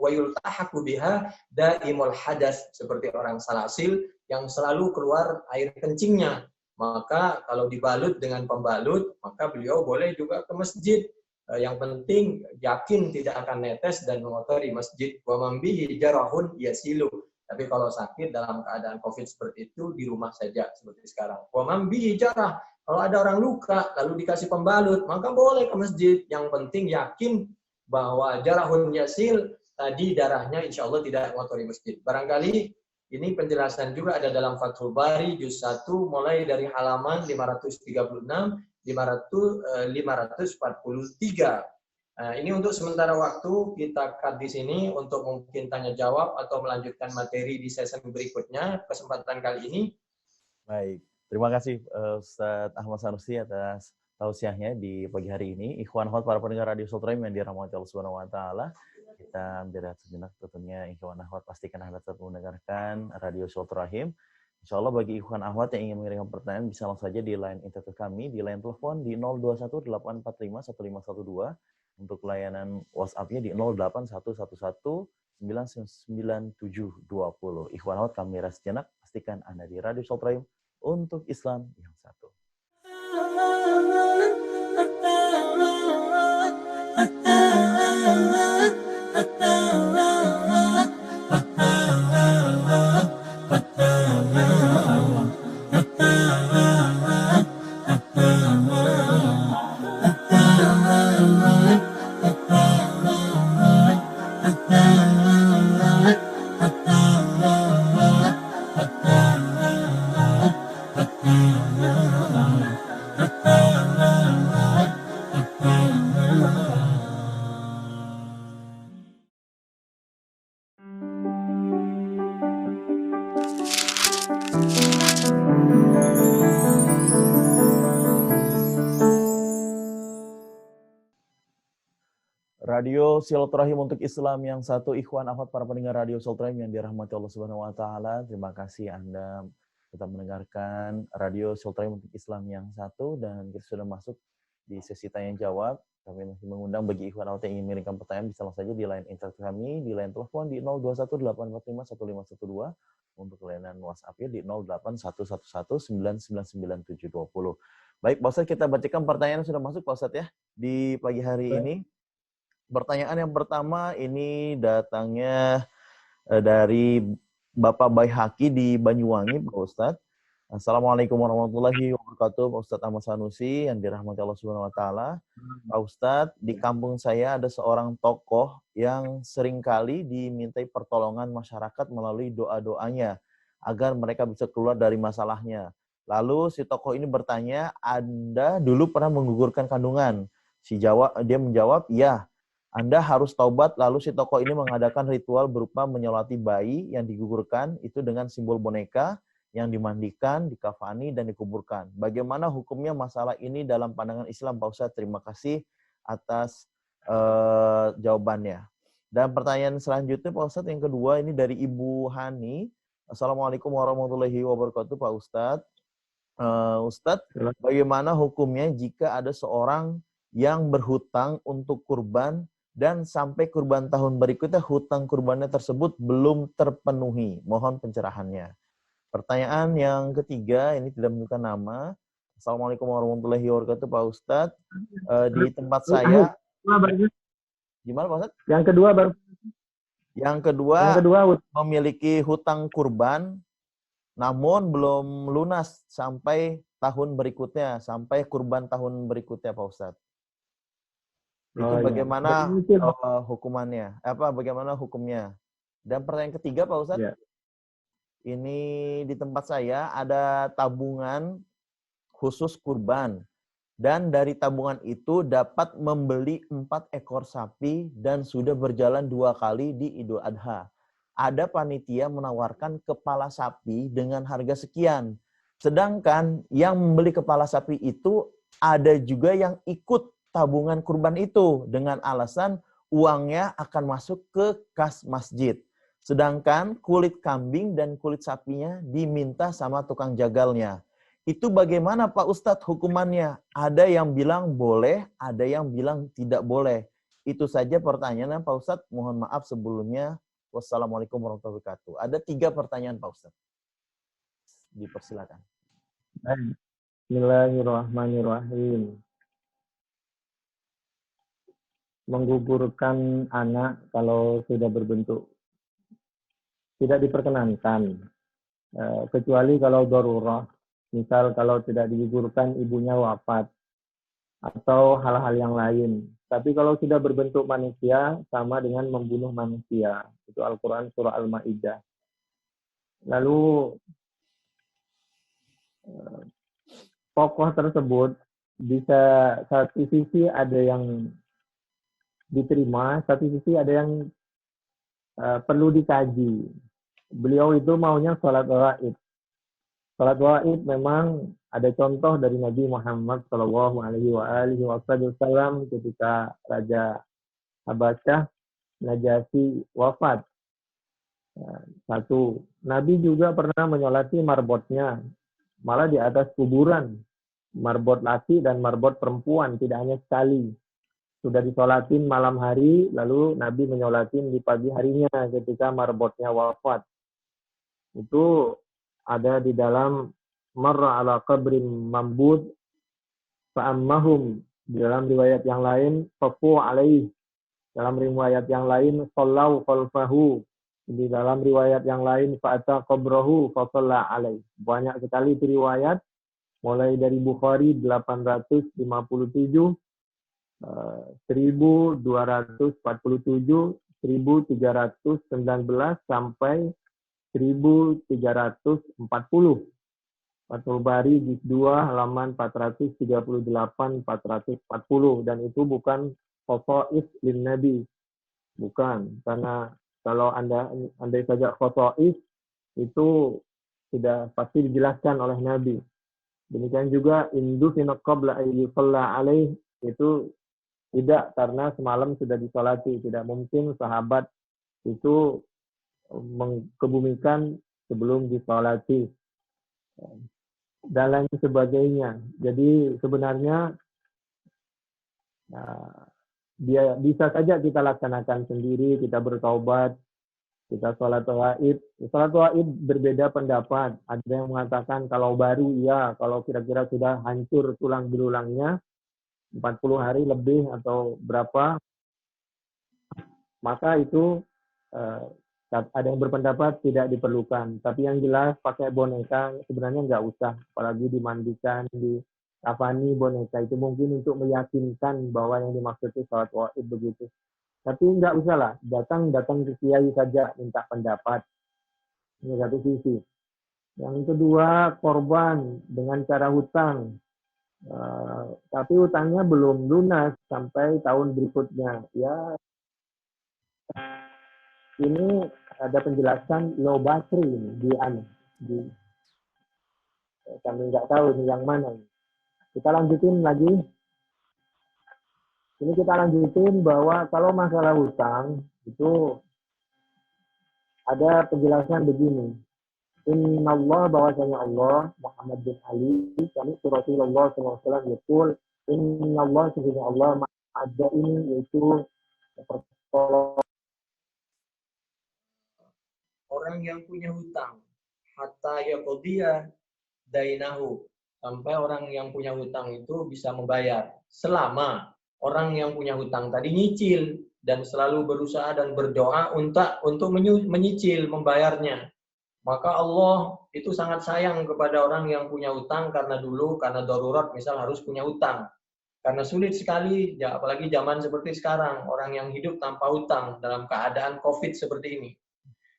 biha daimul hadas, seperti orang salasil yang selalu keluar air kencingnya. Maka kalau dibalut dengan pembalut, maka beliau boleh juga ke masjid. Yang penting yakin tidak akan netes dan mengotori masjid. Wa mambihi jarahun yasilu. Tapi kalau sakit dalam keadaan COVID seperti itu, di rumah saja seperti sekarang. Wa mambihi jarah. Kalau ada orang luka, lalu dikasih pembalut, maka boleh ke masjid. Yang penting yakin bahwa jarahun yasil, tadi darahnya insya Allah tidak mengotori masjid. Barangkali ini penjelasan juga ada dalam Fathul Bari juz 1 mulai dari halaman 536 543. Nah, ini untuk sementara waktu kita cut di sini untuk mungkin tanya jawab atau melanjutkan materi di sesi berikutnya kesempatan kali ini. Baik, terima kasih Ustaz Ahmad Sanusi atas tausiahnya di pagi hari ini. Ikhwan akhwat para pendengar Radio Sultraim yang dirahmati Allah Subhanahu wa taala. Kita berhenti sejenak, tentunya ikhwan akhwat pastikan Anda tetap mendengarkan Radio Sultraim. Insyaallah bagi ikhwan akhwat yang ingin mengirimkan pertanyaan bisa langsung saja di line internet kami, di line telepon di 0218451512, untuk layanan WhatsApp-nya di 08111999720. Ikhwan akhwat kami rasa sejenak, pastikan Anda di Radio Sultraim untuk Islam yang satu. Radio Silaturahim untuk Islam yang satu, ikhwan akhwat para pendengar Radio Silaturahim yang dirahmati Allah Subhanahu wa taala. Terima kasih Anda tetap mendengarkan Radio Silaturahim untuk Islam yang satu, dan kita sudah masuk di sesi tanya jawab. Kami masih mengundang bagi ikhwan akhwat yang ingin mengirimkan pertanyaan bisa langsung saja di line internet kami, di line telepon di 0218451512, untuk layanan WhatsApp-nya di 081119999720. Baik, Pak Ustadz, kita bacakan pertanyaan yang sudah masuk, Pak Ustadz, ya, di pagi hari ini. Pertanyaan yang pertama ini datangnya dari Bapak Baihaqi di Banyuwangi, Pak Ustadz. Assalamualaikum warahmatullahi wabarakatuh, Pak Ustadz Ahmad Sanusi yang dirahmati Allah Subhanahu wa taala. Pak Ustadz, di kampung saya ada seorang tokoh yang seringkali dimintai pertolongan masyarakat melalui doa-doanya agar mereka bisa keluar dari masalahnya. Lalu si tokoh ini bertanya, Anda dulu pernah menggugurkan kandungan? Dia menjawab, ya. Anda harus taubat. Lalu si tokoh ini mengadakan ritual berupa menyolati bayi yang digugurkan itu dengan simbol boneka yang dimandikan, dikafani, dan dikuburkan. Bagaimana hukumnya masalah ini dalam pandangan Islam, Pak Ustadz? Terima kasih atas jawabannya. Dan pertanyaan selanjutnya, Pak Ustadz, yang kedua ini dari Ibu Hani. Assalamualaikum warahmatullahi wabarakatuh, Pak Ustadz. Ustadz, bagaimana hukumnya jika ada seorang yang berhutang untuk kurban dan sampai kurban tahun berikutnya hutang kurbannya tersebut belum terpenuhi? Mohon pencerahannya. Pertanyaan yang ketiga, ini tidak menunjukkan nama. Assalamualaikum warahmatullahi wabarakatuh, Pak Ustadz. Di tempat saya... Gimana, Pak Ustadz? Yang kedua baru. Yang kedua memiliki hutang kurban, namun belum lunas sampai tahun berikutnya, sampai kurban tahun berikutnya, Pak Ustadz. Itu bagaimana hukumannya? Bagaimana hukumnya? Dan pertanyaan ketiga, Pak Ustadz. Ya. Ini di tempat saya ada tabungan khusus kurban. Dan dari tabungan itu dapat membeli 4 ekor sapi dan sudah berjalan 2 kali di Idul Adha. Ada panitia menawarkan kepala sapi dengan harga sekian. Sedangkan yang membeli kepala sapi itu ada juga yang ikut tabungan kurban itu dengan alasan uangnya akan masuk ke kas masjid. Sedangkan kulit kambing dan kulit sapinya diminta sama tukang jagalnya. Itu bagaimana Pak Ustadz hukumannya? Ada yang bilang boleh, ada yang bilang tidak boleh. Itu saja pertanyaannya Pak Ustadz. Mohon maaf sebelumnya. Wassalamualaikum warahmatullahi wabarakatuh. Ada 3 pertanyaan Pak Ustadz. Dipersilakan. Bismillahirrahmanirrahim. Menggugurkan anak kalau sudah berbentuk tidak diperkenankan, kecuali kalau darurat, misal kalau tidak digugurkan ibunya wafat, atau hal-hal yang lain. Tapi kalau sudah berbentuk manusia, sama dengan membunuh manusia. Itu Al-Quran Surah Al-Ma'idah. Lalu, tokoh tersebut bisa satu sisi ada yang diterima, satu sisi ada yang perlu dikaji. Beliau itu maunya sholat waid. Sholat waid memang ada contoh dari Nabi Muhammad SAW ketika Raja Habasyah Najasyi wafat. Satu, Nabi juga pernah menyolati marbotnya, malah di atas kuburan. Marbot laki dan marbot perempuan, tidak hanya sekali. Sudah disolatin malam hari, lalu Nabi menyolatin di pagi harinya ketika marbotnya wafat. Itu ada di dalam marra ala qabrin mambud fa'ammahum. Di dalam riwayat yang lain, fafu alaih. Dalam riwayat yang lain, sallau khalfahu. Di dalam riwayat yang lain, fa'ata qabrahu fasalla alaih. Banyak sekali riwayat, mulai dari Bukhari 857, 1247, 1319 sampai 1340. Fathul Bari juz 2 halaman 438 440, dan itu bukan khosais lin Nabi. Bukan, karena kalau andai saja khosais itu tidak pasti dijelaskan oleh Nabi. Demikian juga indu fina qabla ayyusalla alaih, itu tidak, karena semalam sudah disolati. Tidak mungkin sahabat itu mengkebumikan sebelum disolati dan lain sebagainya. Jadi sebenarnya dia bisa saja kita laksanakan sendiri, kita bertaubat, Kita sholat waid. Sholat waid berbeda pendapat. Ada yang mengatakan kalau baru iya, kalau kira-kira sudah hancur tulang belulangnya 40 hari lebih atau berapa, maka itu ada yang berpendapat tidak diperlukan. Tapi yang jelas pakai boneka sebenarnya nggak usah, apalagi dimandikan, dikafani boneka itu mungkin untuk meyakinkan bahwa yang dimaksud itu sholat waid begitu. Tapi nggak usah lah, datang ke kiai saja minta pendapat. Ini satu sisi. Yang kedua, korban dengan cara hutang. Tapi hutangnya belum lunas sampai tahun berikutnya. Ya, ini ada penjelasan low battery ini di kami nggak tahu nih yang mana. Kita lanjutin lagi. Ini kita lanjutin bahwa kalau masalah hutang itu ada penjelasan begini. Inna Allah bahwasanya Allah Muhammad bin Ali kami Rasulullah SAW yaitu Inna Allah sesungguhnya Allah ada ini yaitu pertolongan orang yang punya hutang hatta yaqdiya dainahu, sampai orang yang punya hutang itu bisa membayar. Selama orang yang punya hutang tadi nyicil dan selalu berusaha dan berdoa untuk menyicil membayarnya, maka Allah itu sangat sayang kepada orang yang punya hutang karena darurat misal harus punya hutang. Karena sulit sekali, ya, apalagi zaman seperti sekarang, orang yang hidup tanpa hutang dalam keadaan COVID seperti ini.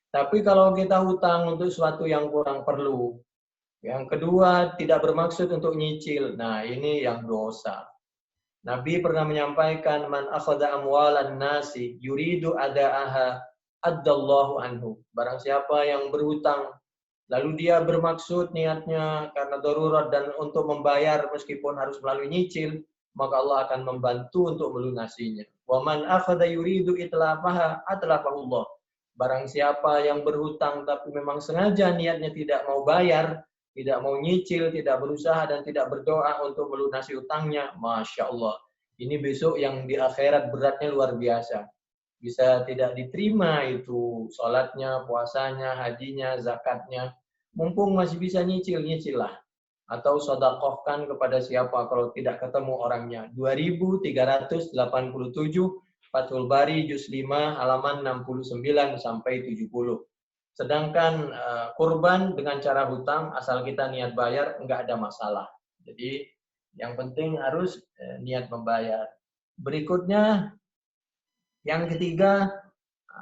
Tapi kalau kita hutang untuk sesuatu yang kurang perlu, yang kedua tidak bermaksud untuk nyicil, nah ini yang dosa. Nabi pernah menyampaikan, man akhadha amwalan nasi yuridu ada'aha addallahu anhu. Barang siapa yang berhutang lalu dia bermaksud niatnya karena darurat dan untuk membayar meskipun harus melalui nyicil, maka Allah akan membantu untuk melunasinya. Wa man akhadha yuridu itlafaha atlafahullah. Barang siapa yang berhutang tapi memang sengaja niatnya tidak mau bayar, tidak mau nyicil, tidak berusaha dan tidak berdoa untuk melunasi utangnya, Masya Allah. Ini besok yang di akhirat beratnya luar biasa. Bisa tidak diterima itu sholatnya, puasanya, hajinya, zakatnya. Mumpung masih bisa nyicil, nyicillah. Atau sodakohkan kepada siapa kalau tidak ketemu orangnya. 2387 Fathul Bari Juz 5 halaman 69 sampai 70. Sedangkan kurban dengan cara hutang, asal kita niat bayar, enggak ada masalah. Jadi yang penting harus niat membayar. Berikutnya, yang ketiga,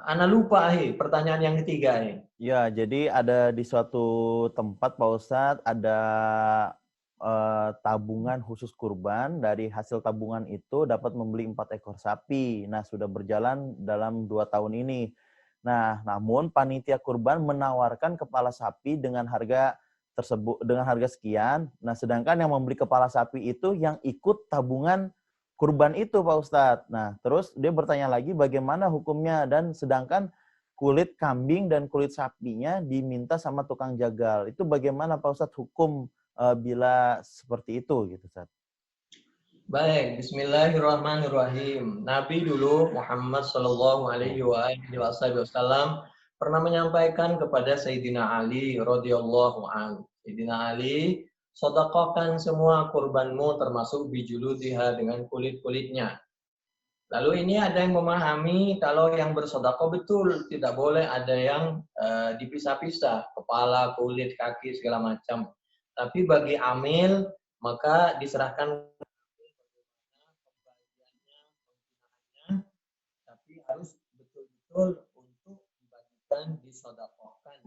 Ana lupa, pertanyaan yang ketiga. Ya, jadi ada di suatu tempat Pak Ustadz, ada tabungan khusus kurban. Dari hasil tabungan itu dapat membeli 4 ekor sapi. Nah, sudah berjalan dalam 2 tahun ini. Nah, namun panitia kurban menawarkan kepala sapi dengan harga tersebut dengan harga sekian. Nah, sedangkan yang membeli kepala sapi itu yang ikut tabungan kurban itu, Pak Ustadz. Nah, terus dia bertanya lagi bagaimana hukumnya, dan sedangkan kulit kambing dan kulit sapinya diminta sama tukang jagal. Itu bagaimana Pak Ustadz hukum bila seperti itu gitu, Ustadz? Baik, bismillahirrahmanirrahim. Nabi dulu Muhammad sallallahu alaihi wasallam pernah menyampaikan kepada Sayyidina Ali radhiyallahu anhu. Sayyidina Ali, sedekahkan semua kurbanmu termasuk bijuludiha dengan kulit-kulitnya. Lalu ini ada yang memahami kalau yang bersedekah betul, tidak boleh ada yang dipisah-pisah, kepala, kulit, kaki segala macam. Tapi bagi amil maka diserahkan harus betul-betul untuk dibagikan, disedekahkan.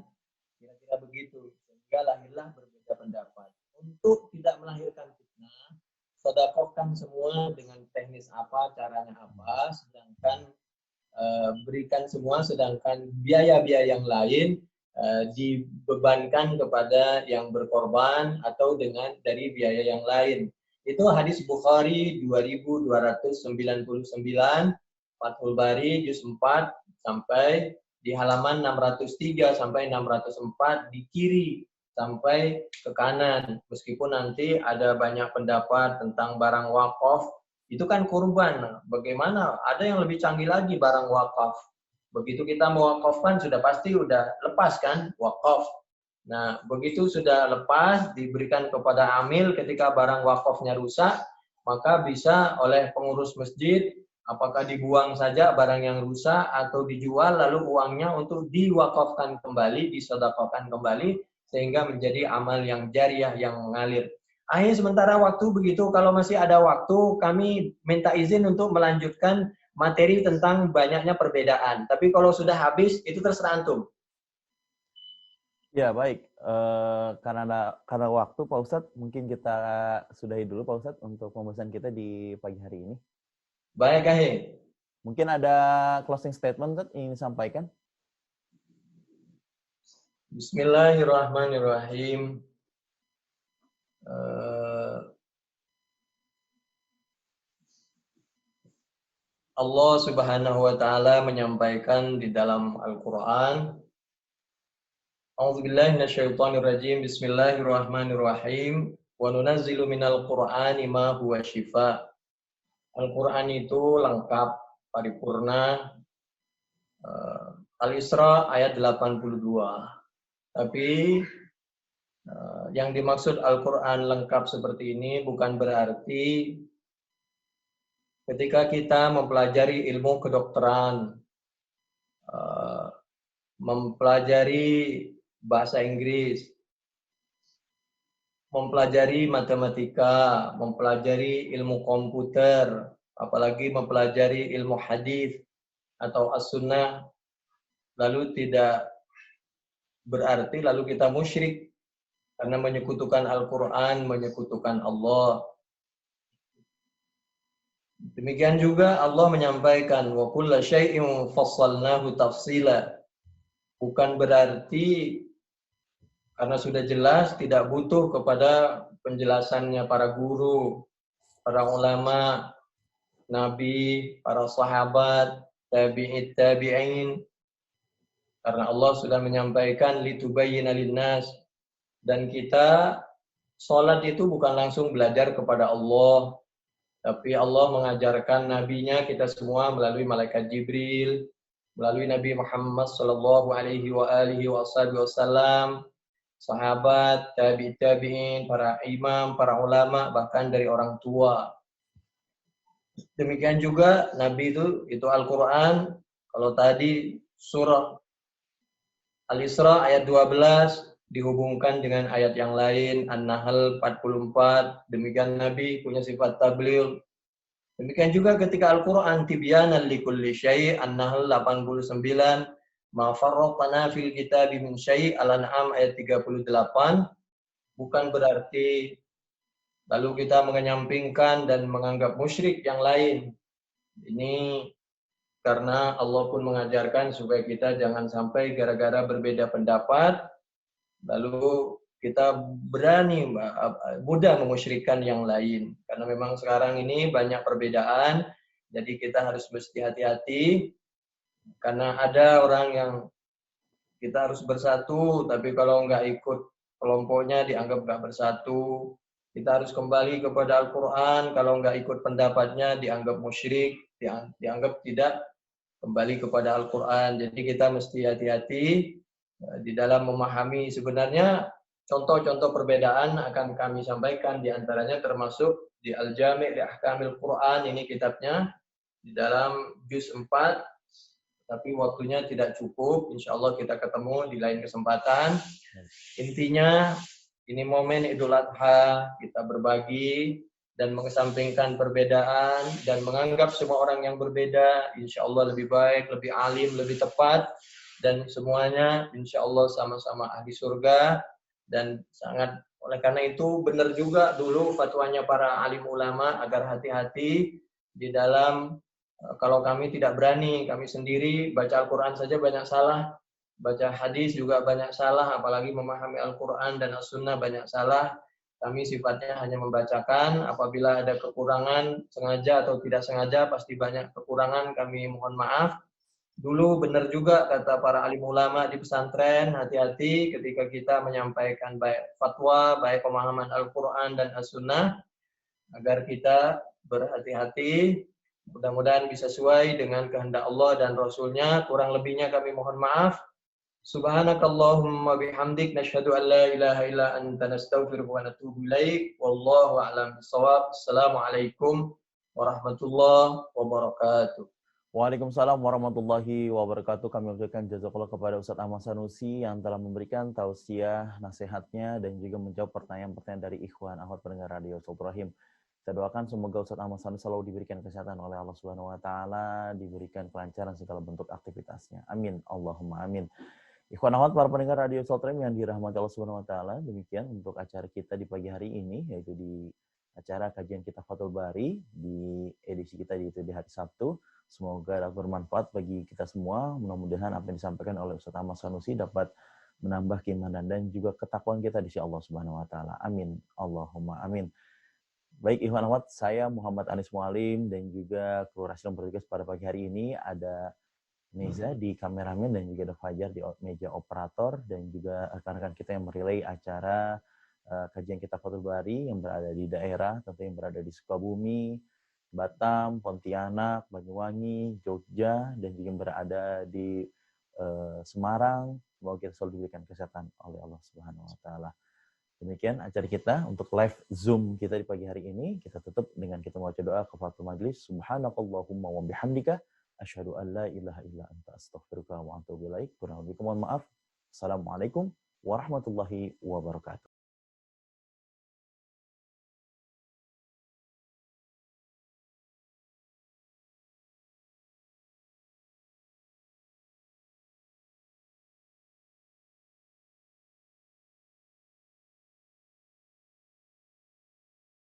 Kira-kira begitu. Sehingga lahirlah berbeda pendapat. Untuk tidak melahirkan fitnah, sedekahkan semua dengan teknis apa, caranya apa, sedangkan berikan semua, sedangkan biaya-biaya yang lain dibebankan kepada yang berkorban atau dengan dari biaya yang lain. Itu hadis Bukhari 2299, Fathul Bari Juz 4 sampai di halaman 603 sampai 604 di kiri sampai ke kanan. Meskipun nanti ada banyak pendapat tentang barang wakaf, itu kan kurban. Bagaimana? Ada yang lebih canggih lagi barang wakaf. Begitu kita mewakafkan sudah pasti udah lepas kan wakaf. Nah, begitu sudah lepas diberikan kepada amil ketika barang wakafnya rusak, maka bisa oleh pengurus masjid apakah dibuang saja barang yang rusak atau dijual lalu uangnya untuk diwakafkan kembali, disedekahkan kembali sehingga menjadi amal yang jariah yang mengalir. Sementara waktu begitu, kalau masih ada waktu kami minta izin untuk melanjutkan materi tentang banyaknya perbedaan. Tapi kalau sudah habis, itu terserah antum. Ya, baik. Karena waktu, Pak Ustadz, mungkin kita sudahi dulu, Pak Ustadz, untuk pembahasan kita di pagi hari ini. Baik, Kahing. Mungkin ada closing statement, Ustadz, ingin disampaikan? Bismillahirrahmanirrahim. Allah Subhanahu wa taala menyampaikan di dalam Al-Qur'an, A'udzubillahi minasyaitonirrajim. Bismillahirrahmanirrahim. Wa nunazzilu minal Qur'ani ma huwa syifa. Al-Qur'an itu lengkap, paripurna. Al-Isra ayat 82. Tapi yang dimaksud Al-Quran lengkap seperti ini bukan berarti ketika kita mempelajari ilmu kedokteran, mempelajari bahasa Inggris, mempelajari matematika, mempelajari ilmu komputer, apalagi mempelajari ilmu hadis atau as-sunnah, lalu tidak berarti lalu kita musyrik karena menyekutukan Al-Quran, menyekutukan Allah. Demikian juga Allah menyampaikan wa kulla syai'in fassalnahu tafsila. Bukan berarti karena sudah jelas tidak butuh kepada penjelasannya para guru, para ulama, nabi, para sahabat, tabi'in. Karena Allah sudah menyampaikan litubayyina linnas, dan kita sholat itu bukan langsung belajar kepada Allah, tapi Allah mengajarkan nabinya kita semua melalui malaikat Jibril, melalui Nabi Muhammad sallallahu alaihi wasallam, sahabat, tabi'in, para imam, para ulama, bahkan dari orang tua. Demikian juga Nabi itu Al-Quran. Kalau tadi surah Al-Isra ayat 12 dihubungkan dengan ayat yang lain, An-Nahl 44, demikian Nabi punya sifat tabligh. Demikian juga ketika Al-Quran tibyanan likulli syai', An-Nahl 89, ma farratna fil kitabi min syai', Al-An'am ayat 38, bukan berarti lalu kita menyampingkan dan menganggap musyrik yang lain. Ini karena Allah pun mengajarkan supaya kita jangan sampai gara-gara berbeda pendapat lalu kita berani mudah memusyrikkan yang lain. Karena memang sekarang ini banyak perbedaan, jadi kita harus mesti hati-hati. Karena ada orang yang kita harus bersatu, tapi kalau nggak ikut kelompoknya dianggap nggak bersatu. Kita harus kembali kepada Al-Quran, kalau nggak ikut pendapatnya dianggap musyrik, dianggap tidak kembali kepada Al-Quran. Jadi kita mesti hati-hati di dalam memahami. Sebenarnya contoh-contoh perbedaan akan kami sampaikan, diantaranya termasuk di Al-Jami' li Ahkamil Quran, ini kitabnya di dalam juz 4, tapi waktunya tidak cukup. Insya Allah kita ketemu di lain kesempatan. Intinya ini momen Idul Adha, kita berbagi dan mengesampingkan perbedaan dan menganggap semua orang yang berbeda insya Allah lebih baik, lebih alim, lebih tepat. Dan semuanya insya Allah sama-sama ahli surga. Dan sangat oleh karena itu benar juga dulu fatwanya para alim ulama agar hati-hati di dalam kalau kami tidak berani, kami sendiri baca Al-Quran saja banyak salah, baca hadis juga banyak salah, apalagi memahami Al-Quran dan As-Sunnah banyak salah. Kami sifatnya hanya membacakan, apabila ada kekurangan sengaja atau tidak sengaja pasti banyak kekurangan, kami mohon maaf. Dulu benar juga kata para alim ulama di pesantren, hati-hati ketika kita menyampaikan baik fatwa, baik pemahaman Al-Quran dan As-Sunnah, agar kita berhati-hati Mudah-mudahan bisa sesuai dengan kehendak Allah dan Rasul-Nya. Kurang lebihnya kami mohon maaf. Subhanakallahumma bihamdik nasyhadu an la ilaha illa anta nastaghfiruka wa natubu ilaik. Wallahu a'lam bishawab. Assalamualaikum warahmatullahi wabarakatuh. Waalaikumsalam warahmatullahi wabarakatuh. Kami ucapkan jazakallah kepada Ustadz Ahmad Sanusi yang telah memberikan tausiah, nasihatnya, dan juga menjawab pertanyaan-pertanyaan dari ikhwan akhwat pendengar radio Silaturahim. Kita doakan semoga Ustadz Ahmad Sanusi selalu diberikan kesehatan oleh Allah Subhanahu wa taala, diberikan kelancaran segala bentuk aktivitasnya. Amin. Allahumma amin. Ikhwan akhwat para pendengar radio Silaturahim yang dirahmati Allah Subhanahu wa taala, demikian untuk acara kita di pagi hari ini, yaitu di acara kajian kita Fathul Bari di edisi kita yaitu di hari Sabtu. Semoga dapat bermanfaat bagi kita semua. Mudah-mudahan apa yang disampaikan oleh Ustaz Ahmad Sanusi dapat menambah keimanan dan juga ketakwaan kita di sisi Allah Subhanahu wa taala. Amin. Allahumma amin. Baik ikhwan akhwat, saya Muhammad Anis Mualim dan juga kru Rasul yang bertugas pada pagi hari ini ada Neza di kameramen dan juga ada Fajar di meja operator dan juga rekan-rekan kita yang merelay acara kajian kita Fathul Bari yang berada di daerah, tentu yang berada di Sukabumi, Batam, Pontianak, Banyuwangi, Jogja, dan juga yang berada di Semarang. Semoga kita selalu diberikan kesehatan oleh Allah Subhanahu wa taala. Demikian acara kita untuk live Zoom kita di pagi hari ini. Kita tutup dengan kita membaca doa kafaratul majlis. Subhanakallahumma wa bihamdika asyhadu an la ilaha illa anta astaghfiruka wa atubu ilaik. Kurang lebih mohon maaf. Assalamualaikum warahmatullahi wabarakatuh.